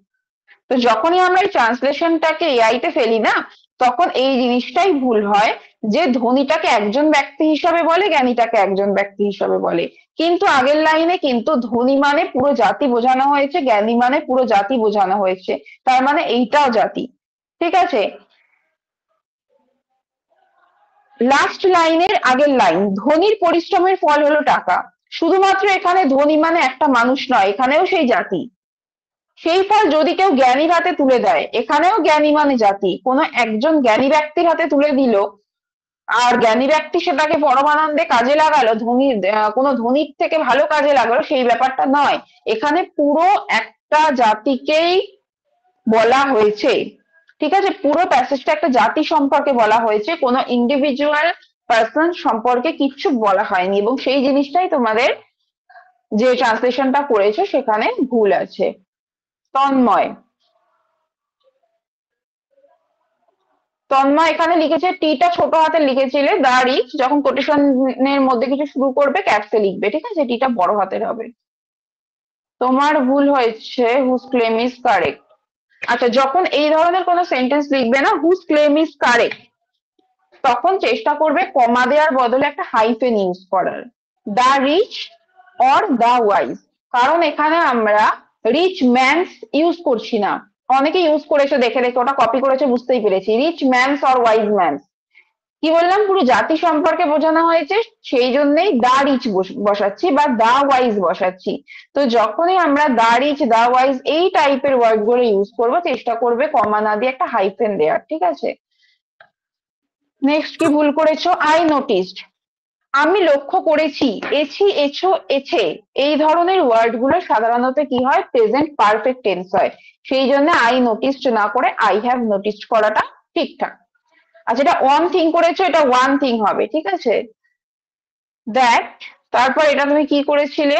তো যখনই আমরা এই ট্রান্সলেশনটাকে এআই তে ফেলি না, তখন এই জিনিসটাই ভুল হয় যে ধনীটাকে একজন ব্যক্তি হিসাবে বলে, জ্ঞানীটাকে একজন ব্যক্তি হিসাবে বলে। কিন্তু আগের লাইনে কিন্তু ধনী মানে পুরো জাতি বোঝানো হয়েছে, জ্ঞানী মানে পুরো জাতি বোঝানো হয়েছে, তার মানে এইটাও জাতি। ঠিক আছে, লাস্ট লাইনের আগের লাইন, ধনীর পরিশ্রমের ফল হলো টাকা। শুধুমাত্র এখানে ধনী মানে একটা মানুষ নয়, এখানেও সেই জাতি। সেই ফল যদি কেউ জ্ঞানীর হাতে তুলে দেয়, এখানেও জ্ঞানী মানে জাতি, কোনো একজন জ্ঞানী ব্যক্তির হাতে তুলে দিল, আর জ্ঞানী ব্যক্তি সেটাকে পরমানন্দে কাজে লাগালো, ধনী কোনো ধনীর থেকে ভালো কাজে লাগালো, সেই ব্যাপারটা নয়। এখানে পুরো একটা জাতিকেই বলা হয়েছে। ঠিক আছে, পুরো প্যাসেজটা একটা জাতি সম্পর্কে বলা হয়েছে, কোনো ইন্ডিভিজুয়াল পার্সন সম্পর্কে কিচ্ছু বলা হয়নি, এবং সেই জিনিসটাই তোমাদের যে ট্রান্সলেশনটা করেছে সেখানে ভুল আছে। তন্ময়, তন্ময় এখানে লিখেছে টিটা ছোট হাতে লিখেছিলে, দা রিচ যখন কোটেশনের মধ্যে কিছু শুরু করবে ক্যাপসে লিখবে, ঠিক আছে, টিটা বড় হাতের হবে। তোমার ভুল হয়েছে, হুজ ক্লেম ইজ কারেক্ট। আচ্ছা, যখন এই ধরনের কোনো সেন্টেন্স লিখবে না, হুজ ক্লেম ইজ কারেক্ট, তখন চেষ্টা করবে কমা দেওয়ার বদলে একটা হাইফেন ইউজ করার, the rich or the wise. কারণ এখানে আমরা রিচ ম্যানস ইউজ করছি না, অনেকে ইউজ করেছে দেখে দেখে, ওটা কপি করেছে বুঝতেই পেরেছি, rich man's or wise man's. কি বললাম, পুরো জাতি সম্পর্কে বোঝানো হয়েছে, সেই জন্যই দা রিচ বসাচ্ছি বা দা ওয়াইজ বসাচ্ছি। তো যখনই আমরা দা রিচ, দা ওয়াইজ এই টাইপের ওয়ার্ড গুলো ইউজ করবো, চেষ্টা করবে কমা না দিয়ে একটা হাইফেন দেওয়ার, ঠিক আছে। নেক্সট কি ভুল করেছো, আই নোটিসড, আমি লক্ষ্য করেছি, এছি, এছো, এছে, এই ধরনের ওয়ার্ড গুলো সাধারণত কি হয়, প্রেজেন্ট পারফেক্ট টেন্স হয়, সেই জন্য আই নোটিসড না করে আই হ্যাভ নোটিসড করাটা ঠিকঠাক। আচ্ছা, এটা ওয়ান থিং করেছো, এটা ওয়ান থিং হবে, ঠিক আছে। দ্যাট, তারপর এটা তুমি কি করেছিলে,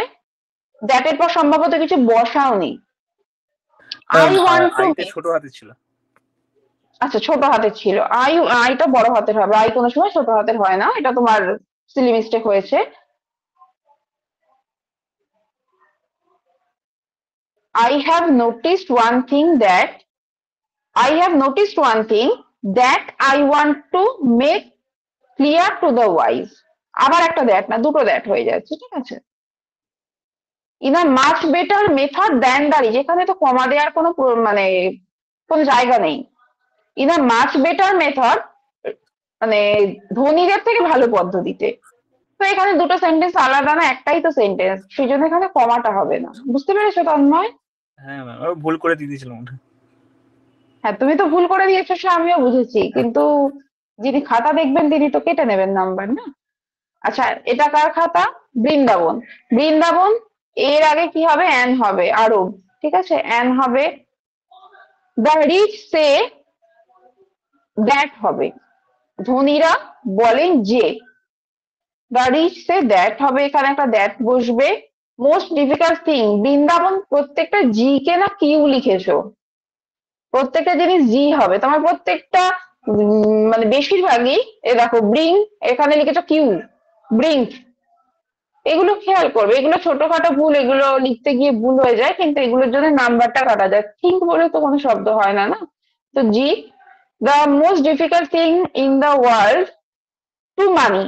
দ্যাট এর পর সম্ভবত কিছু বসাওনি। আই ওয়ান্ট টু, আইতে ছোট হাতে ছিল। আচ্ছা ছোট হাতের ছিল, আইটা বড় হাতের হবে, আই কোনো সময় ছোট হাতের হয় না, এটা তোমার সিলি মিস্টেক হয়েছে। I have noticed one thing that I have noticed one thing that I want to make clear to the wise. আবার একটা দ্যাট না, দুটো দ্যাট হয়ে যাচ্ছে, ঠিক আছে। In a much better method than the rich, এখানে তো কমা দেওয়ার কোনো মানে কোনো জায়গা নেই। In a much better method মানে ধনীদের থেকে ভালো পদ্ধতিতে। তো এখানে দুটো সেন্টেন্স আলাদা না, একটাই তো সেন্টেন্স, সেই জন্য এখানে কমাটা হবে না। বুঝতে পেরেছো তন্ময়? হ্যাঁ ম্যাম, আমি ভুল করে দিয়ে দিয়েছিলাম ওটা। হ্যাঁ, তুমি তো ভুল করে দিয়েছো সে আমিও বুঝেছি, কিন্তু যিনি খাতা দেখবেন তিনি তো কেটে নেবেন নাম্বার না। আচ্ছা, এটা কার খাতা, বৃন্দাবন। বৃন্দাবন এর আগে কি হবে, অ্যান হবে, আরব, ঠিক আছে, অ্যান হবে। দ্য রিচ সে দ্যাট হবে, ধনীরা বলেন যে, দ্য রিচ সে দ্যাট হবে, এখানে একটা দ্যাট বসবে। মোস্ট ডিফিকাল্ট থিং, বৃন্দাবন প্রত্যেকটা জি কে না কিউ লিখেছো, প্রত্যেকটা জিনিস জি হবে তোমার, প্রত্যেকটা মানে বেশিরভাগই। এ দেখো ব্রিং, এখানে লিখেছো কিউ, ব্রিং, এগুলো খেয়াল করবে, এগুলো ছোটখাটো ভুল, এগুলো লিখতে গিয়ে ভুল হয়ে যায়, কিন্তু এগুলোর জন্য নাম্বারটা কাটা যায়, থিঙ্ক বলে তো কোনো শব্দ হয় না, না? তো জি, the most difficult thing in the world to money,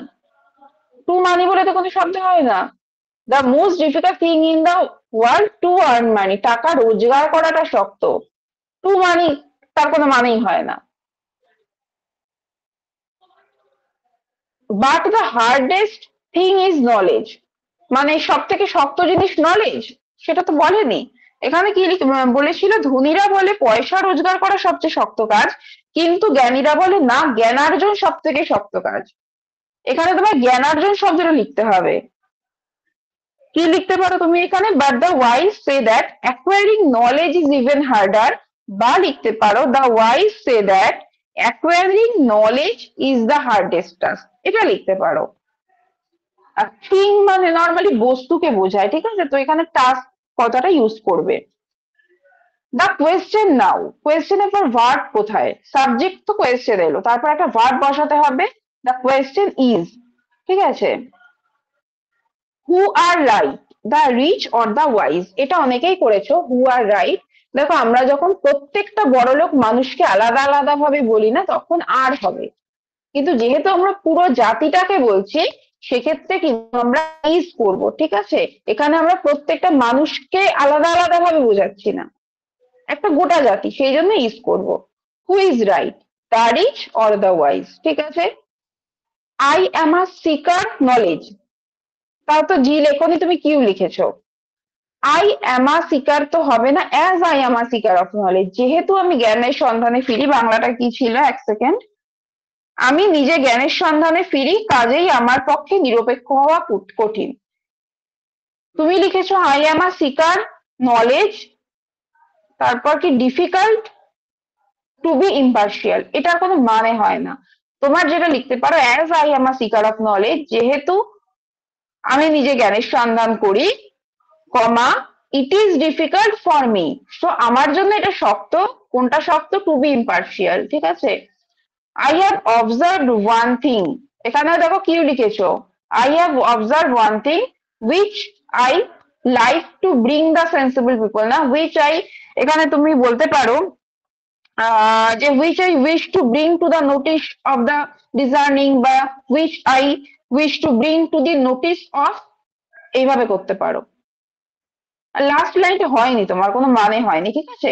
to money বলে তো কোনো শব্দ হয় না। The most difficult thing in the world to earn money, টাকা রোজগার করাটা শক্ত, টু মানি তার কোনো মানেই হয় না। But the hardest thing is knowledge, মানে সব থেকে শক্ত জিনিস নলেজ, সেটা তো বলেনি। এখানে কি বলেছিল, ধনীরা বলে পয়সা রোজগার করা সবচেয়ে শক্ত কাজ, কিন্তু জ্ঞানীরা বলে না, জ্ঞানার্জন সব থেকে শক্ত কাজ। এখানে তোমার জ্ঞানার্জন শব্দটা লিখতে হবে। কি লিখতে পারো তুমি এখানে, but the wise say that acquiring knowledge is even harder, বা লিখতে পারো the wise say that acquiring knowledge is the hardest task, এটা লিখতে পারো। আর থিং মানে নর্মালি বস্তুকে বোঝায়, ঠিক আছে? তো এখানে টাস্ক কথাটা ইউজ করবে। দ্য কোয়েশ্চেন নাও, কোয়েশ্চেনের পর ভার্ব কোথায়? সাবজেক্ট তো কোয়েশ্চেন এলো, তারপর একটা ভার্ব বসাতে হবে। দ্য কোয়েশ্চেন ইজ, ঠিক আছে? Who are right, the rich or the wise? এটা অনেকেই করেছো, হু আর রাইট। দেখো আমরা যখন প্রত্যেকটা বড়লোক মানুষকে আলাদা আলাদা ভাবে বলি না, তখন আর হবে। কিন্তু যেহেতু আমরা পুরো জাতিটাকে বলছি, সেক্ষেত্রে কিন্তু আমরা ইজ করব, ঠিক আছে? এখানে আমরা প্রত্যেকটা মানুষকে আলাদা আলাদা ভাবে বোঝাচ্ছি না, একটা গোটা জাতি, সেই জন্য ইজ করব। Who is right, the rich or the wise? ঠিক আছে। I am a seeker knowledge, তাও তো জি লেখনি, তুমি কিউ লিখেছো। আই অ্যাম আ সিকার তো হবে না, as I am a seeker of knowledge. যেহেতু আমি জ্ঞানের সন্ধানে ফিরি, বাংলাটা কি ছিল এক সেকেন্ড, আমি নিজে জ্ঞানের সন্ধানে ফিরি, কাজেই আমার পক্ষে নিরপেক্ষ হওয়া কঠিন। তুমি লিখেছো I am a seeker knowledge, তারপর কি ডিফিকাল্ট টু বি ইম্পার্শিয়াল, এটার কোনো মানে হয় না। তোমার যেটা লিখতে পারো, as I am a seeker of knowledge, যেহেতু আমি নিজে জ্ঞানের সন্ধান করি, comma, it is difficult for me, তো আমার জন্য এটা শক্ত। কোনটা শক্ত? টু বি ইম্পার্শিয়াল, ঠিক আছে। I have observed one thing, এখানে দেখো কিউ লিখেছো। I have observe one thing which I like to bring the sensible people, না উইচ আই, এখানে তুমি বলতে পারো যে which I wish to bring to the notice of the discerning, বা which I wish to bring to the notice of, এইভাবে করতে পারো। আর লাস্ট লাইনটা হয়নি, তোমার কোনো মানে হয়নি, ঠিক আছে?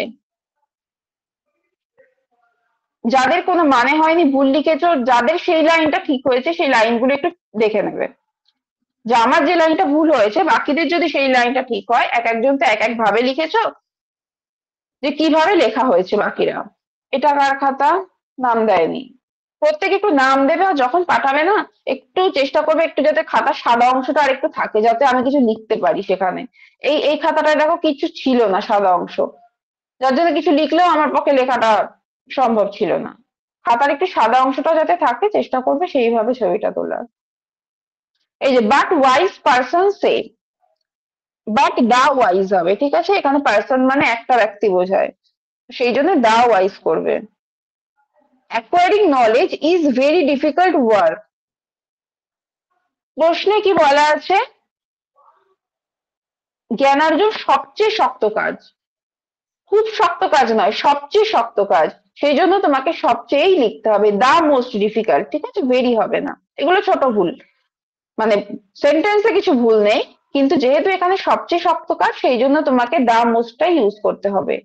যাদের কোনো মানে হয়নি, ভুল লিখেছো, যাদের সেই লাইনটা ঠিক হয়েছে, সেই লাইনগুলো একটু দেখে নেবে, যে আমার যে লাইনটা ভুল হয়েছে, বাকিদের যদি সেই লাইনটা ঠিক হয়। এক একজন তো এক এক ভাবে লিখেছো, যে কিভাবে লেখা হয়েছে বাকিরা। এটা কার খাতা? নাম দেয়নি। প্রত্যেকে একটু নাম দেবে, আর যখন পাঠাবে না, একটু চেষ্টা করবে একটু যাতে খাতার সাদা অংশটা আর একটু থাকে, যাতে আমি কিছু লিখতে পারি সেখানে। এই এই খাতাটায় দেখো কিছু ছিল না, সাদা অংশ, যার জন্য কিছু লিখলেও আমার পক্ষে লেখাটা সম্ভব ছিল না। খাতার একটু সাদা অংশটা যাতে থাকে, চেষ্টা করবে সেইভাবে ছবিটা তোলার। এই যে বাট ওয়াইজ পার্সন সে, বাট দা ওয়াইজ হবে, ঠিক আছে? এখানে পার্সন মানে একটা ব্যক্তি বোঝায়, সেই জন্য দা ওয়াইজ করবে। Acquiring knowledge is very difficult work, প্রশ্নে কি বলা আছে? জ্ঞানার্জন সবচেয়ে শক্ত কাজ। খুব শক্ত কাজ নয়, সবচেয়ে শক্ত কাজ। সেই জন্য তোমাকে সবচেয়েই লিখতে হবে, দা মোস্ট ডিফিকাল্ট, ঠিক আছে? ভেরি হবে না, এগুলো ছোট ভুল, মানে সেন্টেন্সে কিছু ভুল নেই, কিন্তু যেহেতু এখানে সবচেয়ে শক্ত কাজ, সেই জন্য তোমাকে দা মোস্টটা ইউজ করতে হবে।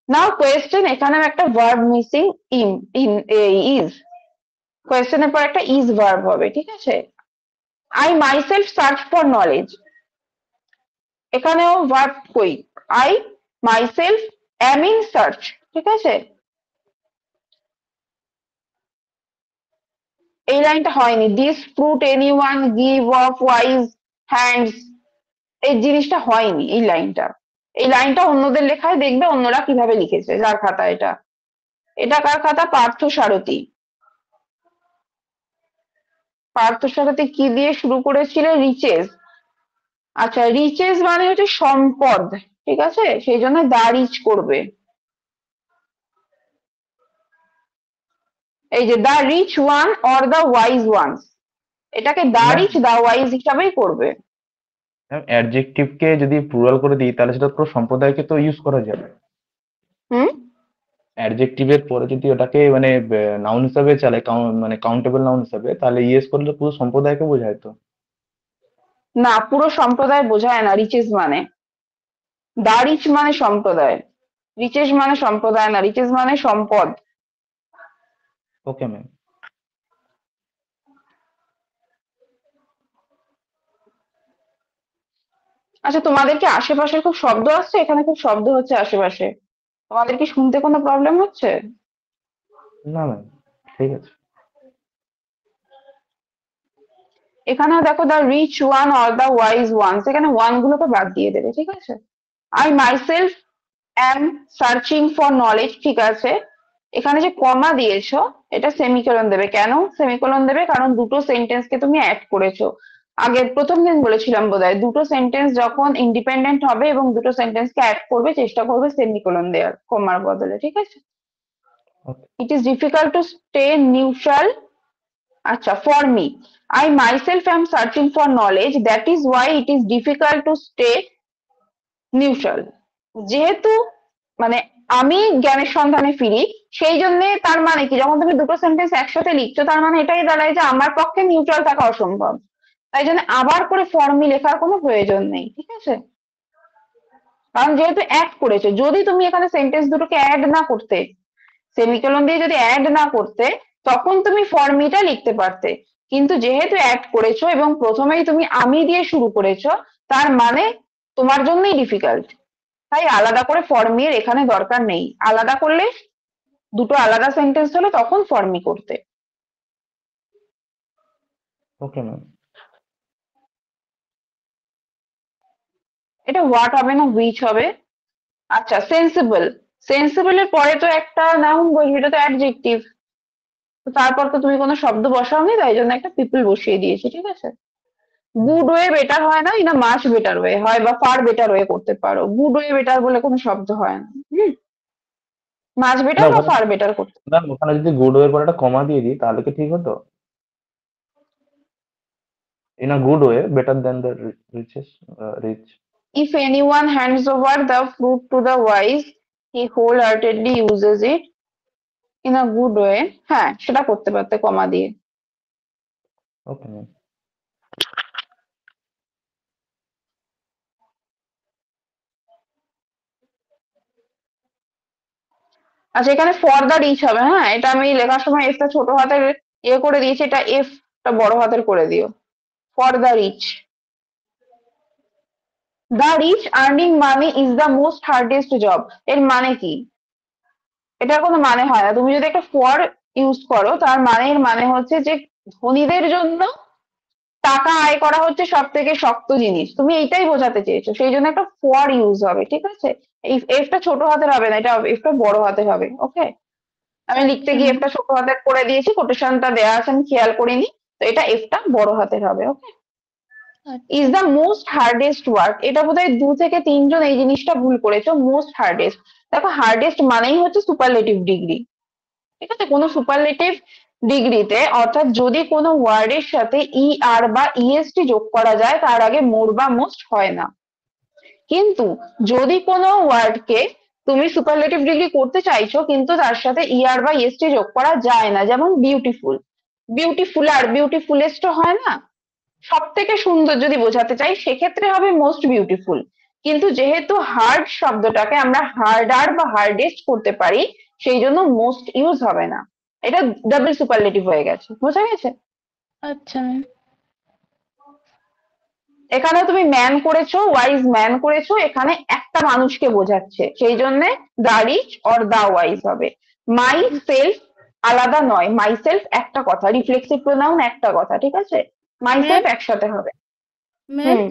নাও কোয়েশ্চেন, এখানেও একটা verb missing, in in is, কোয়েশ্চেনের পর একটা ইজ ভার্ব হবে, ঠিক আছে। I myself search for knowledge, এখানেও ভার্ব কই? I myself am in search, ঠিক আছে। এই লাইনটা হয়নি, this fruit anyone give of wise hands, এই জিনিসটা হয়নি, এই লাইনটা। এই লাইনটা অন্যদের লেখায় দেখবে, অন্যরা কিভাবে লিখেছে, যার খাতা এটা। এটা কার খাতা? পার্থ সারথী। পার্থ সারথী কি দিয়ে শুরু করেছিল? রিচেস। আচ্ছা, রিচেস মানে হচ্ছে সম্পদ, ঠিক আছে? সেই জন্য দা রিচ করবে। এই যে the rich one or the wise ones, এটাকে the ma'am rich the wise হিসাবেই করবে। ম্যাম অ্যাডজেক্টিভকে যদি প্লুরাল করে দিই তাহলে সেটা পুরো সম্প্রদায়কে তো ইউজ করা যাবে। হুম। অ্যাডজেক্টিভের পরে যদি ওটাকে মানে নাউন হিসাবে চালাই, মানে কাউন্টেবল নাউন হিসাবে, তাহলে ইয়েস করলে পুরো সম্প্রদায়কে বোঝায় তো। না, পুরো সম্প্রদায় বোঝায় না রিচেস মানে। দা রিচ মানে সম্প্রদায়, রিচেস মানে সম্প্রদায় না, রিচেস মানে সম্পদ। Okay ma'am. আচ্ছা, তোমাদের কি আশেপাশে খুব শব্দ আসছে? এখানে খুব শব্দ হচ্ছে আশেপাশে, তোমাদের কি শুনতে কোনো প্রবলেম হচ্ছে? না ম্যাম, ঠিক আছে। এখানেও দেখো, the rich one or the wise ones, এখানে ওয়ান গুলোকে বাদ দিয়ে দেবে, ঠিক আছে। I myself am searching for knowledge, ঠিক আছে। এখানে যে কমা দিয়েছো, এটা সেমিকোলন দেবে। কেন সেমিকোলন দেবে? কারণ দুটো সেন্টেন্সকে তুমি অ্যাড করেছো, আগে প্রথম দিন বলেছিলাম বোধহয়, দুটো সেন্টেন্স যখন ইন্ডিপেন্ডেন্ট হবে এবং দুটো সেন্টেন্সকে অ্যাড করবে, চেষ্টা করবে সেমিকোলন দেওয়ার কমার বদলে, ঠিক আছে? Okay. It is difficult to stay neutral. আচ্ছা, for me, I myself am searching for knowledge, that is why it is difficult to stay neutral. যেহেতু মানে আমি জ্ঞানের সন্ধানে ফিরি, সেই জন্য তার মানে কি, যখন তুমি দুটো সেন্টেন্স একসাথে লিখছো তার মানে এটাই দাঁড়ায় যে আমার পক্ষে নিউট্রাল থাকা অসম্ভব। তাই জন্য আবার করে ফর্মি লেখার কোনো প্রয়োজন নেই, ঠিক আছে? কারণ যেহেতু অ্যাড করেছো, যদি তুমি এখানে সেন্টেন্স দুটোকে অ্যাড না করতে, সেমিকোলন দিয়ে যদি অ্যাড না করতে, তখন তুমি ফর্মিটা লিখতে পারতে। কিন্তু যেহেতু অ্যাড করেছো এবং প্রথমেই তুমি আমি দিয়ে শুরু করেছো, তার মানে তোমার জন্যই ডিফিকাল্ট। তাই আলাদা করে ফর্মির এখানে দরকার নেই। আলাদা করলে দুটো আলাদা সেন্টেন্স হলে তখন ফর্মি করতে। Okay, ma'am. এটা হোয়াট হবে না হুইচ হবে। আচ্ছা, সেন্সিবল। সেন্সিবল এর পরে তো একটা নাউন বসবে, এটা তো অ্যাডজেক্টিভ। তারপর তো তুমি কোনো শব্দ বসাওনি, তাই জন্য একটা পিপল বসিয়ে দিয়েছি, ঠিক আছে? গুড ওয়ে বেটার হয় না, না মাচ বেটার ওয়ে হয়, বা ফার বেটার ওয়ে করতে পারো। গুড ওয়ে বেটার বলে কোনো শব্দ হয় না। মাচ না বেটার বা ওখানে ফার বেটার করতে। ম্যাম, ওখানে যদি গুড ওয়ে পরে একটা কমা দিয়ে দিই তাহলে কি ঠিক হতো? In a good way, better than the riches, rich. If anyone hands over the fruit to the wise, he wholeheartedly uses it in a good way. হ্যাঁ, সেটা করতে পারতে কমা দিয়ে। Okay, ma'am. আচ্ছা, এখানে ফর দ্য রিচ হবে। হ্যাঁ, এটা আমি লেখার সময় এফটা ছোট হাতের করে দিয়েছি, এটা এফটা বড় হাতের করে দিও। For the rich. The rich earning money is the most hardest job. এর মানে কি? এটার কোনো মানে হয় না। তুমি যদি একটা ফর ইউজ করো, তার মানে এর মানে হচ্ছে যে ধনীদের জন্য টাকা আয় করা হচ্ছে সব থেকে শক্ত জিনিস। তুমি এইটাই বোঝাতে চেয়েছো, সেই জন্য একটা ফর ইউজ হবে, ঠিক আছে? এই এফটা ছোট হাতের হবে না, এটা এফটা বড় হাতের হবে। ওকে, আমি লিখতে আচ্ছা গিয়ে ম্যাম। এফটা ছোট হাতের করে দিয়েছি, কোটেশনটা দেওয়া আছে আমি খেয়াল করিনি। তো এটা এফটা বড় হাতের হবে। ওকে। আচ্ছা। Is the most hardest work, এটা বোধহয় 2 থেকে 3 জন এই জিনিসটা ভুল করেছো। মোস্ট হার্ডেস্ট, দেখো হার্ডেস্ট মানেই হচ্ছে সুপারলেটিভ ডিগ্রি, ঠিক আছে? কোনো সুপারলেটিভ ডিগ্রিতে, অর্থাৎ যদি কোনো ওয়ার্ডের সাথে ই আর বা ইএসটি যোগ করা যায়, তার আগে মোর বা মোস্ট হয় না। কিন্তু যদি কোনো ওয়ার্ডকে তুমি সুপারলেটিভ ডিগ্রি করতে চাইছো কিন্তু তার সাথে ইআর বা ইএসটি যোগ করা যায় না, যেমন বিউটিফুল। বিউটিফুল আর বিউটিফুলেস্ট হয় না? সব থেকে সুন্দর যদি বোঝাতে চাই, সেক্ষেত্রে হবে মোস্ট বিউটিফুল। কিন্তু যেহেতু হার্ড শব্দটাকে আমরা হার্ডার বা হার্ডেস্ট করতে পারি, সেই জন্য মোস্ট ইউজ হবে না। এটা ডাবল সুপারলেটিভ হয়ে গেছে, বোঝা গেছে? আচ্ছা ম্যাম। এখানে তুমি ম্যান করেছো, ওয়াইজ ম্যান করেছো, এখানে একটা মানুষকে বোঝাচ্ছে, সেই জন্য the rich or the wise হবে। মাই সেলফ আলাদা নয়, মাই সেলফ একটা কথা, রিফ্লেক্সিভ প্রোনাউন একটা কথা, ঠিক আছে? মাই ম্যাম সেলফ একসাথে হবে। ম্যাম হুম।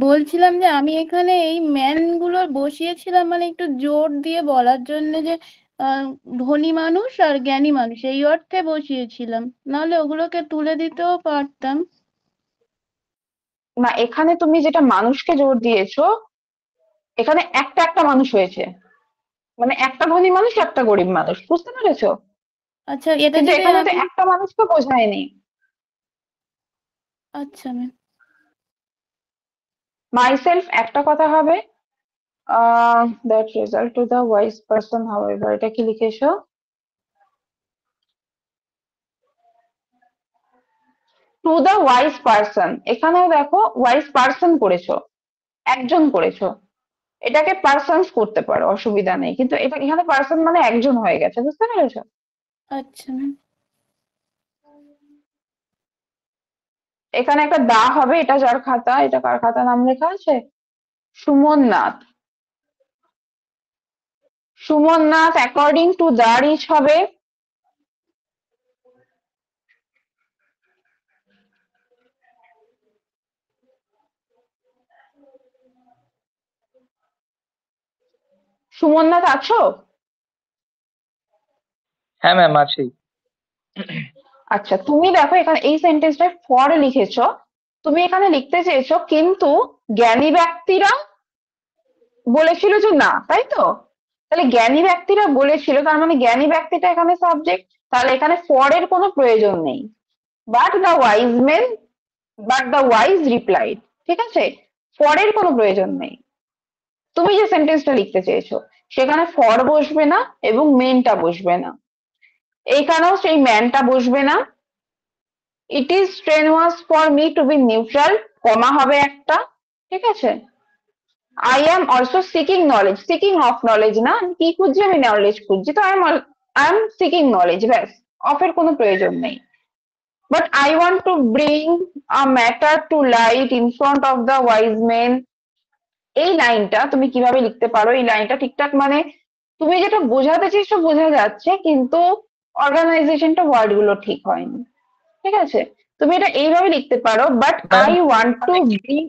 বলছিলাম যে আমি এখানে এই ম্যান গুলো বসিয়েছিলাম মানে একটু জোর দিয়ে বলার জন্য যে আহ, ধনী মানুষ আর জ্ঞানী মানুষ এই অর্থে বসিয়েছিলাম, নাহলে ওগুলোকে তুলে দিতেও পারতাম। না, এখানে তুমি যেটা মানুষকে জোর দিয়েছো, এখানে একটা একটা মানুষ হয়েছে, মানে একটা ধনী মানুষ একটা গরিব মানুষ, বুঝতে পেরেছো? আচ্ছা, এটা কিন্তু যদি এখানে তো আমি একটা মানুষকে বোঝায়নি। আচ্ছা ম্যাম। মাই সেলফ একটা কথা হবে। That result to the wise person, however, এটা কি লিখেছো? টু দ্য ওয়াইজ পার্সন, এখানেও দেখো ওয়াইজ পার্সন করেছো, একজন করেছো। এটাকে পার্সনস করতে পারো, অসুবিধা নেই, কিন্তু এটা এখানে পার্সন মানে একজন হয়ে গেছে, বুঝতে পেরেছো? আচ্ছা ম্যাম। এখানে একটা দা হবে, এটা যার খাতা, এটা কার খাতা নাম লেখা আছে? Suman Nath. Suman Nath according to the rich হবে সুমন নাথ, আছো? হ্যাঁ ম্যাম, আছেই। আচ্ছা, তুমি দেখো এখানে এই সেন্টেন্সটায় ফর লিখেছো, তুমি এখানে লিখতে চেয়েছো কিন্তু জ্ঞানী ব্যক্তিরা বলেছিল যে না, তাই তো? তাহলে জ্ঞানী ব্যক্তিরা বলেছিল, তার মানে জ্ঞানী ব্যক্তিটা এখানে সাবজেক্ট, তাহলে এখানে ফর এর কোনো প্রয়োজন নেই। But the wise men, but the wise replied, ঠিক আছে, ফর এর কোনো প্রয়োজন নেই। তুমি যে সেন্টেন্সটা লিখতে চেয়েছো সেখানে ফর বসবে না এবং মেনটা বসবে না, এইখানেও সেই ম্যানটা বসবে না। It is strenuous for me to be neutral, comma হবে একটা, ঠিক আছে। I am also seeking knowledge, seeking of knowledge না, আমি কি খুঁজছি, আমি নলেজ খুঁজছি, তো আই এম সিকিং নলেজ, ব্যাস, অফ এর কোনো প্রয়োজন নেই। But I want to bring a matter to light in front of the wise men, এই লাইনটা তুমি কিভাবে লিখতে পারো, এই লাইনটা ঠিকঠাক মানে তুমি যেটা বোঝাতে চেয়েছো বোঝা যাচ্ছে, কিন্তু অর্গানাইজেশনটা ওয়ার্ড গুলো ঠিক হয়নি, ঠিক আছে। তুমি এটা এইভাবে লিখতে পারো, but ma'am I want to bring,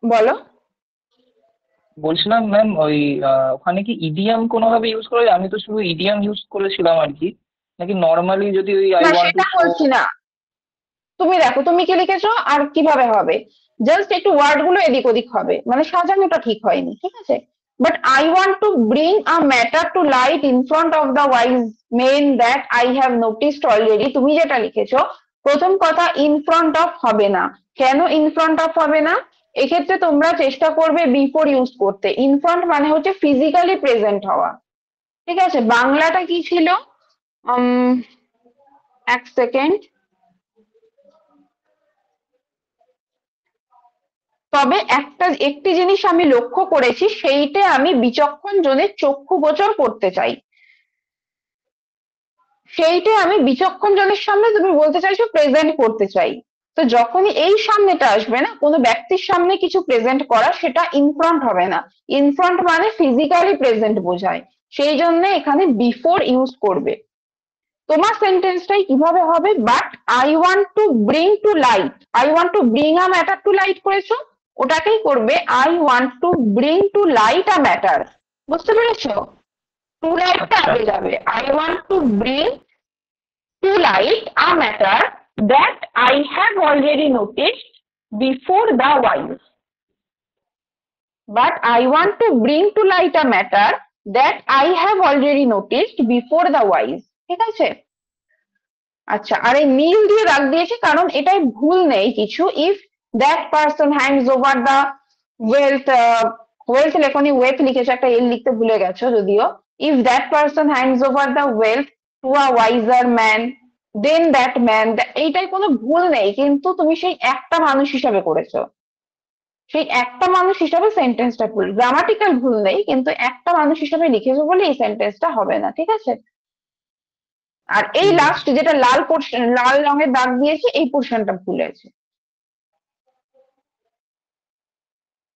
বলো। বলছিলাম ম্যাম ওই ওখানে কি ইডিয়াম কোনোভাবে ইউজ করা যায়? আমি তো শুধু ইডিয়াম ইউজ করেছিলাম আর কি, নাকি নর্মালি যদি ওই আই না ওয়ান্ট টু সেটা বলছি না, তুমি দেখো তুমি কি লিখেছো আর কিভাবে হবে, জাস্ট একটু ওয়ার্ড গুলো এদিক ওদিক হবে, মানে সাজানোটা ঠিক হয়নি, ঠিক আছে। But I want to bring a matter to light in front of the wise men that I have noticed already, তুমি যেটা লিখেছো প্রথম কথা ইন ফ্রন্ট অফ হবে না। কেন ইন ফ্রন্ট অফ হবে না? এক্ষেত্রে তোমরা চেষ্টা করবে বিফোর ইউজ করতে। ইন ফ্রন্ট মানে হচ্ছে ফিজিক্যালি প্রেজেন্ট হওয়া, ঠিক আছে। বাংলাটা কি ছিল? উম এক সেকেন্ড। তবে একটি জিনিস আমি লক্ষ্য করেছি, সেইটে আমি বিচক্ষণ জনের চক্ষু গোচর করতে চাই, সেইটে আমি বিচক্ষণ জনের সামনে তুমি বলতে চাইছো প্রেজেন্ট করতে চাই। তো যখনই এই সামনেটা আসবে না, কোনো ব্যক্তির সামনে কিছু প্রেজেন্ট করা, সেটা ইনফ্রন্ট হবে না। ইনফ্রন্ট মানে ফিজিক্যালি প্রেজেন্ট বোঝায়, সেই জন্য এখানে বিফোর ইউজ করবে। তোমার সেন্টেন্সটাই কিভাবে হবে, but I want to bring to light, I want to bring a matter to light করেছো, ওটাকেই করবে I want to bring to light a matter, বুঝতে পেরেছো? টু লাইটটা আচ্ছা আগে যাবে, I want to bring to light a matter that I have already noticed before the wise, but I want to bring to light a matter that I have already noticed before the wise, ঠিক আছে। আচ্ছা, আর এই নীল দিয়ে দাগ দিয়েছে কারণ এটাই ভুল নেই কিছু। If that person hands over the wealth, wealth লেখনি ওয়েথ লিখেছে, একটা এল লিখতে ভুলে গেছো যদিও। If that person hands over the wealth to a wiser man then that man, এইটাই কোনো ভুল নেই, কিন্তু তুমি সেই একটা মানুষ হিসাবে করেছো, সেই একটা মানুষ হিসাবে সেন্টেন্সটা ভুল, গ্রামাটিক্যাল ভুল নেই, কিন্তু একটা মানুষ হিসাবে লিখেছো বলে এই সেন্টেন্সটা হবে না, ঠিক আছে। আর এই ঠিক লাস্ট আছে। যেটা লাল পোর্শন, লাল রঙের দাগ দিয়েছে, এই পোর্শনটা ভুল আছে।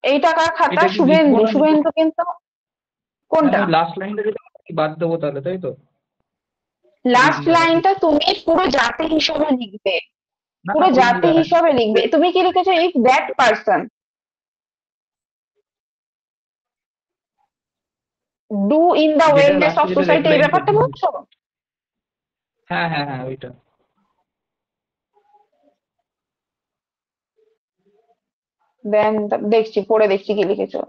এইটা কার খাতা? এটা কি লিখবো শুভেন্দু, না লিখবো? শুভেন্দু কিন্তু। ম্যাম কোনটা? ওই লাস্ট লাইনটা যেটা বাদ দেবো তাহলে, তাই তো? ওই লাস্ট লাইনটা তুমি পুরো জাতি হিসাবে লিখবে, না পুরো ওই জাতি হিসাবে লিখবে। তুমি কি লিখেছো? If that person do in the যেটা ওয়েলনেস লাস্টে অফ যেটা রেড সোসাইটি, এই লাইন ব্যাপারটা বলছো? হ্যাঁ হ্যাঁ হ্যাঁ ওইটা। দেন দেখছি, পড়ে দেখছি কি লিখেছো।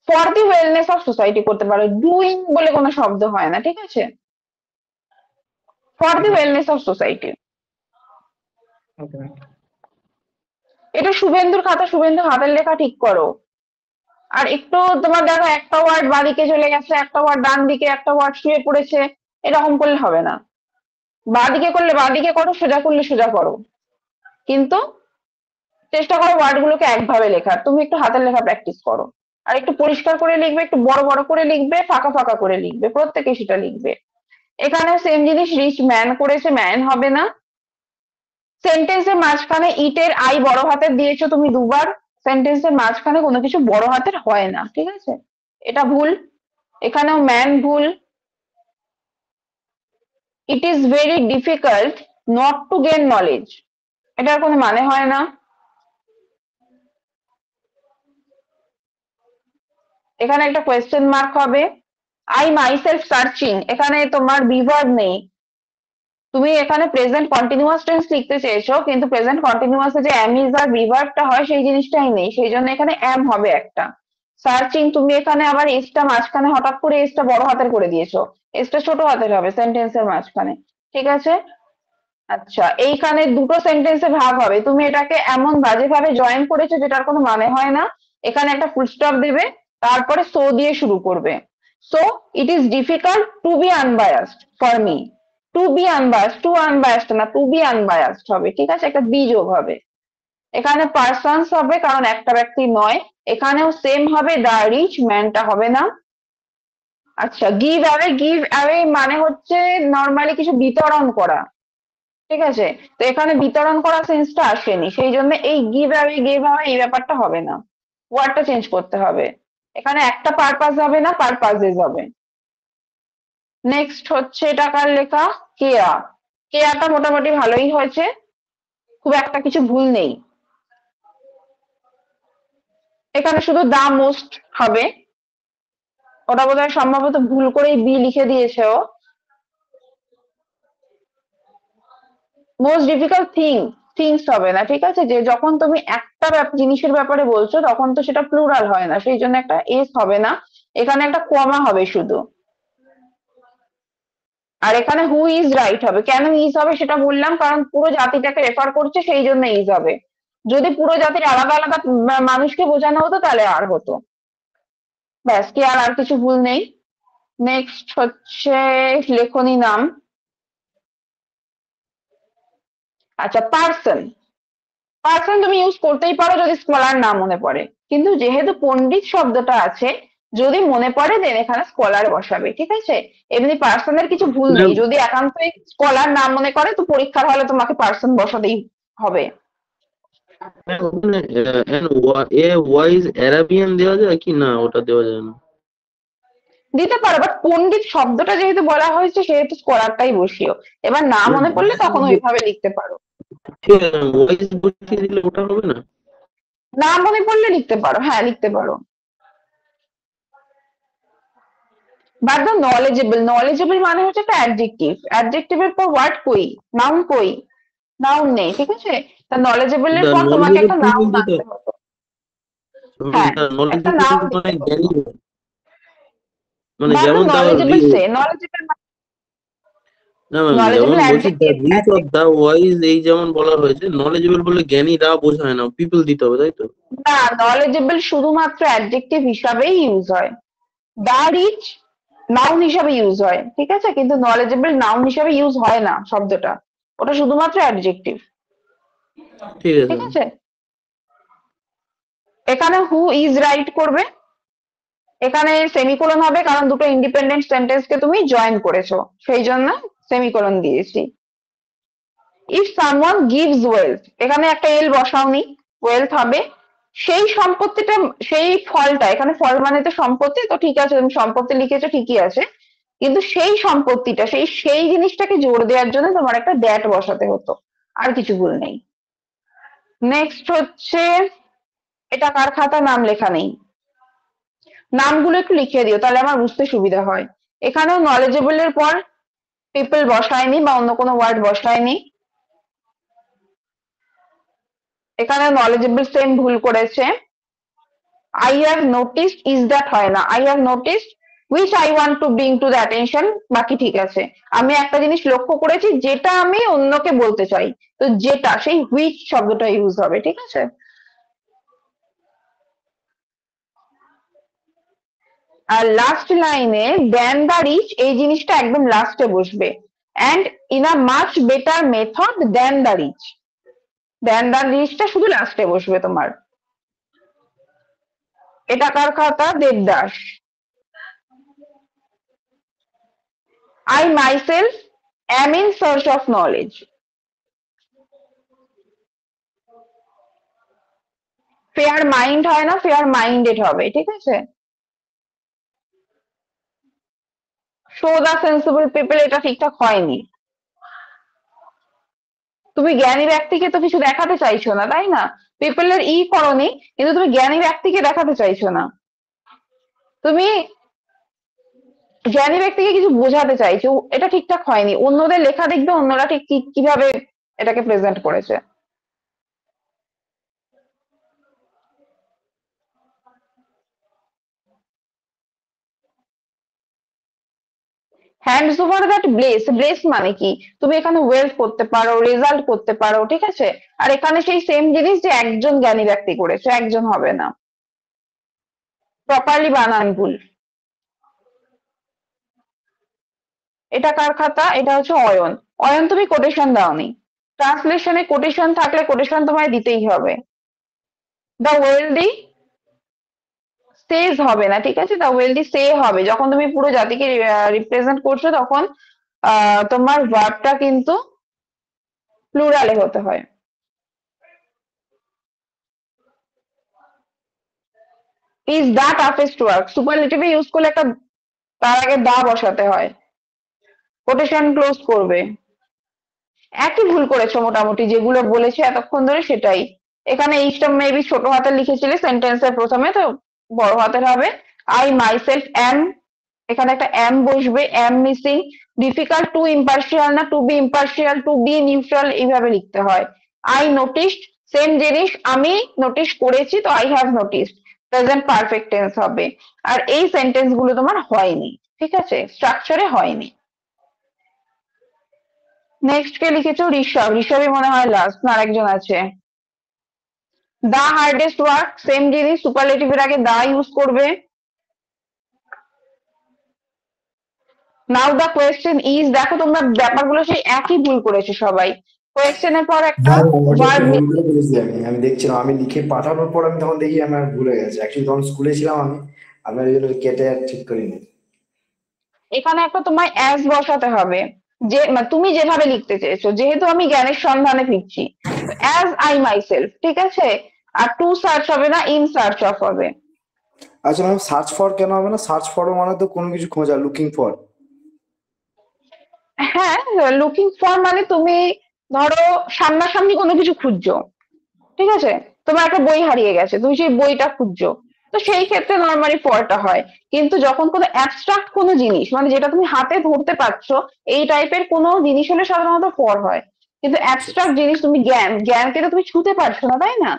For the wellness of society করতে পারো, ডুইং বলে কোনো শব্দ হয় না, ঠিক আছে। ফর ঠিক দি আছে। Wellness of society. Okay ma'am. এটা শুভেন্দুর খাতা, শুভেন্দু হাতের লেখা ঠিক করো। আর একটু তোমার দেখো একটা ওয়ার্ড বাঁদিকে চলে গেছে, একটা ওয়ার্ড ডান দিকে, একটা ওয়ার্ড শুয়ে পড়েছে, এরকম করলে হবে না। বাঁদিকে করলে বাঁদিকে করো, সোজা করলে সোজা করো, কিন্তু চেষ্টা করো ওয়ার্ড গুলোকে একভাবে লেখার। তুমি একটু হাতের লেখা প্র্যাকটিস করো, আর একটু পরিষ্কার করে লিখবে, একটু বড় বড় করে লিখবে, ফাঁকা ফাঁকা করে লিখবে, প্রত্যেকে সেটা লিখবে। এখানে সেম জিনিস রিচ ম্যান করেছে, ম্যান হবে না। সেন্টেন্সের মাঝখানে ইটের আই বড় হাতের দিয়েছো তুমি দুবার, সেন্টেন্সের মাঝখানে কোনো কিছু বড় হাতের হয় না, ঠিক আছে, এটা ভুল। এখানেও ম্যান ভুল। It is very difficult not to gain knowledge, এটার কোনো মানে হয় না। এখানে একটা কোয়েশ্চেন মার্ক হবে। আই মাইসেলফ সার্চিং, এখানে তোমার বিভার্ব নেই, তুমি এখানে প্রেজেন্ট কন্টিনিউয়াস টেন্স লিখতে চেয়েছো, কিন্তু প্রেজেন্ট কন্টিনিউয়াস এ যে am is আর বিভার্বটা হয় সেই জিনিসটাই নেই, সেই জন্য এখানে am হবে একটা। সার্চিং, তুমি এখানে আবার এসটা মাঝখানে হঠাৎ করে এসটা বড় হাতের করে দিয়েছো, এসটা ছোট হাতের হবে সেন্টেন্সের মাঝখানে, ঠিক আছে? আচ্ছা, এইখানে দুটো সেন্টেন্সে ভাগ হবে, তুমি এটাকে এমন বাজে ভাবে জয়েন করেছো যেটার কোনো মানে হয় না। এখানে একটা ফুল স্টপ দেবে, তারপরে সো দিয়ে শুরু করবে। So it is difficult to be unbiased for me. To be unbiased, to unbiased না, টু বি আনবায়াসড হবে, ঠিক আছে? একটা বি যোগ হবে। এখানে পার্সনস হবে কারণ একটা ব্যক্তি নয়। এখানেও সেম হবে, দ্য রিচ ম্যানটা হবে না। আচ্ছা, গিভ অ্যাওয়ে মানে হচ্ছে নর্মালি কিছু বিতরণ করা, ঠিক আছে? তো এখানে বিতরণ করা সেন্সটা আসেনি, সেই জন্য এই গিভ অ্যাওয়ে এই ব্যাপারটা হবে না, ওয়ার্ডটা চেঞ্জ করতে হবে। এখানে একটা পারপাস হবে না, পারপাসেস হবে। নেক্সট হচ্ছে এটা কার লেখা? কেয়া। কেয়াটা মোটামুটি ভালোই হয়েছে, খুব একটা কিছু ভুল নেই। এখানে শুধু দা মোস্ট হবে, ওটা বোধহয় সম্ভবত ভুল করেই বি লিখে দিয়েছে ও। মোস্ট ডিফিকাল্ট থিংস হবে না, ঠিক আছে? যে যখন তুমি একটা জিনিসের ব্যাপারে বলছো তখন তো সেটা প্লুরাল হয় না, সেই জন্য একটা এস হবে না, এখানে একটা কমা হবে শুধু। আর এখানে হু ইজ রাইট হবে। কেন ইজ হবে সেটা বললাম, কারণ পুরো জাতিটাকে রেফার করছে, সেই জন্য ইজ হবে। যদি পুরো জাতির আলাদা আলাদা মানুষকে বোঝানো হতো তাহলে আর হতো। ব্যাস, কি আর কিছু ভুল নেই। নেক্সট হচ্ছে লেখনী নাম। আচ্ছা, পার্সন। পার্সন তুমি ইউজ করতেই পারো যদি স্কলার না মনে পড়ে, কিন্তু যেহেতু পণ্ডিত শব্দটা আছে, যদি মনে পড়ে দেন এখানে স্কলার বসাবে, ঠিক আছে? এমনি পার্সনের কিছু ভুল নেই, যদি একান্তই স্কলার না মনে করে তো পরীক্ষার হলে তোমাকে পার্সন বসাতেই হবে। ওখানে এ ওয়াইজ অ্যারাবিয়ান দেওয়া যায় কি না, ওটা দেওয়া যায় না? দিতে পারো, বাট পণ্ডিত শব্দটা যেহেতু বলা হয়েছে সেহেতু স্কলারটাই বসিও। এবার না মনে পড়লে তখন ওইভাবে লিখতে পারো। ঠিক আছে, ওয়াইজ বসিয়ে দিলে ওটা হবে না? না মনে পড়লে লিখতে পারো, হ্যাঁ লিখতে পারো। বাট দ্য নলেজেবল মানে হচ্ছে একটা অ্যাডজেক্টিভ, অ্যাডজেক্টিভের পর ওয়ার্ড কই, নাউন কই? নাউন নেই, ঠিক আছে? তা নলেজেবল এর দ্য পর তোমাকে নলেজেবল একটা পিপল নাউন দিতে আনতে হতো। হ্যাঁ, দ্য একটা নলেজেবল নাউন মানে দিতে হতো। জ্ঞানী, মানে বা দ্য যেমন নলেজেবল সে, নলেজেবল না ম্যাম, যেমন নলেজেবল বলছি the adjective, rich of the wise, এই যেমন বলা হয়েছে, নলেজেবল বলে জ্ঞানীরা বোঝায় না, পিপল দিতে হবে, তাই তো? না, নলেজেবল শুধুমাত্র অ্যাডজেক্টিভ হিসাবেই ইউজ হয়। দা রিচ নাউন হিসাবে ইউজ হয়, ঠিক আছে? কিন্তু নলেজেবল নাউন হিসাবে ইউজ হয় না শব্দটা, ওটা শুধুমাত্র অ্যাডজেক্টিভ, ঠিক আছে। ঠিক আছে? এখানে হু ইজ রাইট করবে, এখানে সেমিকোলন হবে কারণ দুটো ইন্ডিপেন্ডেন্ট সেন্টেন্সকে তুমি জয়েন করেছো, সেই জন্য সেমিকোলন দিয়েছি। ইফ সামওয়ান গিভস ওয়েলথ, এখানে একটা এল বসাওনি, ওয়েলথ হবে। সেই সম্পত্তিটা, সেই ফলটা, এখানে ফল মানে তো সম্পত্তি, তো ঠিক আছে তুমি সম্পত্তি লিখেছো ঠিকই আছে, কিন্তু সেই সম্পত্তিটা, সেই জিনিসটাকে জোর দেওয়ার জন্য তোমার একটা দ্যাট বসাতে হতো, আর কিছু ভুল নেই। নেক্সট হচ্ছে এটা কার খাতা, নাম লেখা নেই, নামগুলো একটু লিখে দিও তাহলে আমার বুঝতে সুবিধা হয়। এখানেও নলেজেবল এর পর পিপল বসায়নি বা অন্য কোনো ওয়ার্ড বসায়নি। এখানে নলেজেবল সেম ভুল করেছে। I have noticed is that হয় না, I have noticed which I want to bring to the attention, বাকি ঠিক আছে। আমি একটা জিনিস লক্ষ্য করেছি যেটা আমি অন্যকে বলতে চাই, তো যেটা, সেই হুইচ শব্দটা ইউজ হবে, ঠিক আছে? আর লাস্ট লাইনে দেন দ্য রিচ, এই জিনিসটা একদম লাস্টে বসবে। And in a much better method than the rich, than the রিচটা শুধু লাস্টে বসবে তোমার। এটা কার খাতা? দেবদাস। আই মাইসেলফ am in search of knowledge, fair mind হয় না, ফেয়ার মাইন্ডেড হবে, ঠিক আছে? শো দ্য সেন্সিবল পিপল, এটা ঠিকঠাক হয়নি। তুমি জ্ঞানী ব্যক্তিকে তো কিছু দেখাতে চাইছো না, তাই না? পিপলের ই করনি, কিন্তু তুমি জ্ঞানী ব্যক্তিকে দেখাতে চাইছো না। তুমি জ্ঞানী ব্যক্তিকে কিছু বোঝাতে চাইছো, এটা ঠিকঠাক হয়নি, অন্যদের লেখা দেখবে অন্যরা ঠিক কিভাবে এটাকে প্রেজেন্ট করেছে। Hands over that bless, bless মানে কি, তুমি এখানে ওয়েলথ করতে পারো, রেজাল্ট করতে পারো, ঠিক আছে। আর এখানে সেই সেম জিনিস যে একজন জ্ঞানী ব্যক্তি করেছে, একজন হবে না, প্রপারলি বানান ভুল। এটা কার খাতা, এটা হচ্ছে অয়ন। অয়ন তুমি কোটেশন দাওনি, ট্রান্সলেশনে কোটেশন থাকলে কোটেশন তোমায় দিতেই হবে। দ্য ওয়েলদি সেজ হবে না, ঠিক আছে, দ্য ওয়েলদি সে হবে। যখন তুমি পুরো জাতিকে রিপ্রেজেন্ট করছো তখন তোমার ভার্বটা কিন্তু প্লুরালে হতে হয়। ইজ দা টাফেস্ট ওয়ার্ক, সুপারলেটিভে ইউজ করলে একটা তার আগে দা বসাতে হয়, কোটেশন ক্লোজ করবে। একই ভুল করেছো মোটামুটি, যেগুলো বলেছে এতক্ষণ ধরে সেটাই। এখানে এইচটা মেবি ছোট হাতে লিখেছিলে সেন্টেন্সের প্রথমে, তো বড় হাতের হবে। আই মাইসেলফ অ্যাম, এখানে একটা অ্যাম বসবে, am missing. Difficult to impartial না, to be impartial, to be neutral, এইভাবে লিখতে হয়। আই নোটিসড, সেম জিনিস, আমি নোটিস করেছি, তো I have noticed, present perfect tense হবে। আর এই সেন্টেন্স গুলো তোমার হয়নি, ঠিক আছে, স্ট্রাকচারে হয়নি। নেক্সট কে লিখেছো ঋষভ, ঋষভই মনে হয় লাস্ট, না আরেকজন আছে। দা হার্ডেস্ট ওয়ার্ক, সেম জিনিস, সুপারলেটিভের আগে দা ইউজ করবে। নাও দা কোয়েশ্চেন ইজ, দেখো তোমরা ব্যাপারগুলো সেই একই ভুল করেছো সবাই। কোয়েশ্চেনের পর একটা হ্যাঁ ওটা একটু ভার্ব। ভুল করে ফেলেছি আমি দেখছিলাম, আমি লিখে পাঠানোর পর আমি তখন দেখি আমার ভুল হয়ে গেছে। অ্যাকচুয়ালি তখন স্কুলে ছিলাম আমি ওই জন্য কেটে আর ঠিক করিনি। এখানে একটা তোমায় অ্যাজ বসাতে হবে, যে মানে তুমি যেভাবে লিখতে চেয়েছো, যেহেতু আমি জ্ঞানের সন্ধানে ফিরছি, অ্যাজ আই মাইসেলফ, ঠিক আছে। আর টু সার্চ হবে না, ইন সার্চ অফ হবে। আচ্ছা ম্যাম, সার্চ ফর কেন হবে না? সার্চ ফর মানে তো কোনো কিছু খোঁজা, লুকিং ফর। হ্যাঁ, লুকিং ফর মানে তুমি ধরো সামনাসামনি কোনো কিছু খুঁজছো, ঠিক আছে, তোমার একটা বই হারিয়ে গেছে, তুমি সেই বইটা খুঁজছো, তো সেই ক্ষেত্রে নর্মালি ফরটা হয়। কিন্তু যখন কোনো অ্যাবস্ট্রাক্ট কোনো জিনিস, মানে যেটা তুমি হাতে ধরতে পারছো, এই টাইপের কোনো জিনিস হলে সাধারণত ফর হয়। কিন্তু অ্যাবস্ট্রাক্ট জিনিস, তুমি জ্ঞানকে তো তুমি ছুঁতে পারছো না, তাই না?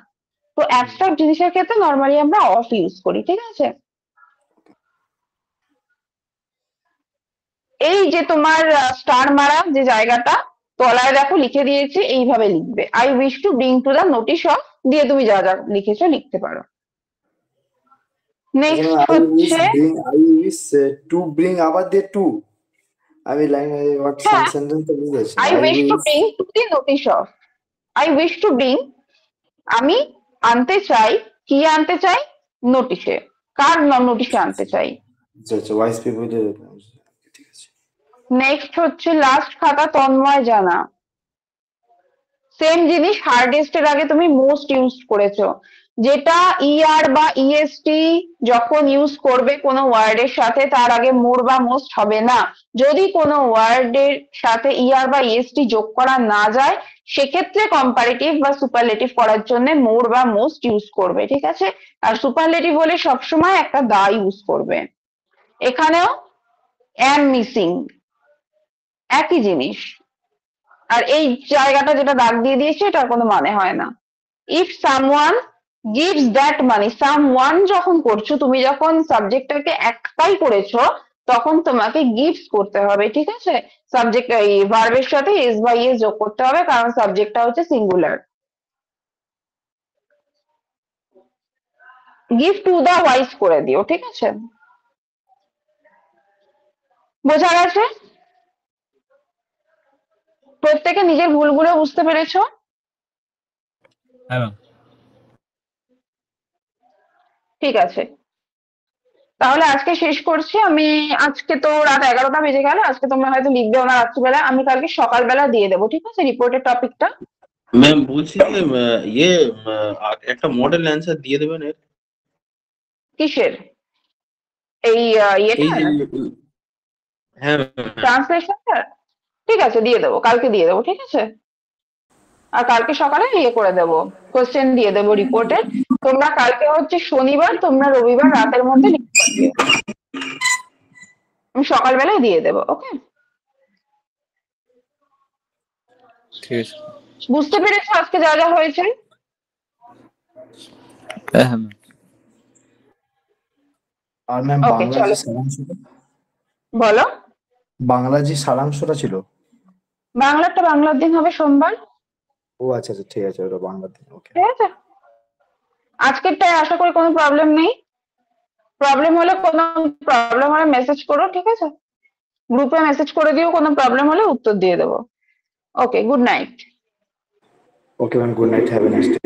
তো অ্যাবস্ট্রাক্ট জিনিসের ক্ষেত্রে নর্মালি আমরা অফ ইউজ করি, ঠিক আছে। এই যে তোমার স্টার মারা যে জায়গাটা, তলায় দেখো লিখে দিয়েছি, এইভাবে লিখবে, I wish to bring to the notice of, দিয়ে তুমি যা যা লিখেছো লিখতে পারো। আচ্ছা নেক্সট ম্যাম, হচ্ছে, আই উইশ টু ব্রিং, আবার দিয়ে টু, আমি লাইন ওয়ার্ড হ্যাঁ, সেন্টেন্স তো বুঝতে পারছি না। I I wish to wish, bring to the notice of, I wish to bring, আমি আনতে চাই, কি আনতে চাই, নোটিশে, কার নোটিশে আনতে চাই। আচ্ছা আচ্ছা, ওয়াইস পিপল, ঠিক আছে। নেক্সট হচ্ছে লাস্ট খাতা, তন্ময় জানা। সেম জিনিস, হার্ডেস্ট এর আগে তুমি মোস্ট ইউজ করেছো, যেটা ইআর বা ইএসটি যখন ইউজ করবে কোনো ওয়ার্ডের সাথে, তার আগে মোর বা মোস্ট হবে না। যদি কোনো ওয়ার্ডের সাথে ইআর বা ইএসটি যোগ করা না যায়, সেক্ষেত্রে কম্পারেটিভ বা সুপারলেটিভ করার জন্য মোর বা মোস্ট ইউজ করবে, ঠিক আছে। আর সুপারলেটিভ হলে সবসময় একটা দা ইউজ করবে। এখানেও অ্যাম মিসিং, একই জিনিস। আর এই জায়গাটা যেটা দাগ দিয়ে দিয়েছে, এটার কোনো মানে হয় না। If someone gives that money, someone যখন করছো, তুমি যখন সাবজেক্টটাকে একটাই করেছো, তখন তোমাকে গিভস করতে হবে, ঠিক আছে। সাবজেক্ট এই ভার্বের সাথে এস বাই এস যোগ করতে হবে, কারণ সাবজেক্টটা হচ্ছে singular. Give to the wise করে দিও, ঠিক আছে। বোঝা গেছে? প্রত্যেকে নিজের ভুলগুলো বুঝতে পেরেছো? হ্যাঁ ম্যাম। ঠিক আছে, তাহলে আজকে শেষ করছি আমি। আজকে তো রাত 11টা বেজে গেল, আজকে তোমরা হয়তো লিখবেও না রাত্রিবেলা, আমি কালকে সকালবেলা দিয়ে দেবো, ঠিক আছে, রিপোর্টের টপিকটা। ম্যাম বলছি যে একটা মডেল অ্যান্সার দিয়ে দেবেন এর। কিসের? এই এই ইয়েটা, যে হ্যাঁ ma'am, ট্রান্সলেশনটা? ঠিক আছে, দিয়ে দেবো, কালকে দিয়ে দেবো, ঠিক আছে। আর কালকে সকালে ইয়ে করে দেবো, কোশ্চেন দিয়ে দেবো রিপোর্টের। তোমরা কালকে হচ্ছে শনিবার, তোমরা রবিবার রাতের মধ্যে পাঠিয়ে দেবো। আমি সকালবেলায় দিয়ে দেবো। ওকে, ঠিক আছে। বুঝতে পেরেছো আজকে যা যা হয়েছে? হ্যাঁ হ্যাঁ ম্যাম। আর ম্যাম ওকে, বাংলা চলো যে সারাংশটা, বলো। বাংলা যে সারাংশটা ছিল। বাংলাটা বাংলার দিন হবে সোমবার। ও আচ্ছা আচ্ছা, ঠিক আছে, ওটা বাংলা দিন। ওকে। ঠিক আছে, আজকেরটায় আশা করি কোনো প্রবলেম নেই। প্রবলেম হলে মেসেজ করো, ঠিক আছে? গ্রুপে মেসেজ করে দিও, কোনো প্রবলেম হলে উত্তর দিয়ে দেবো। Okay, good night. Okay ma'am, good night, have a nice day.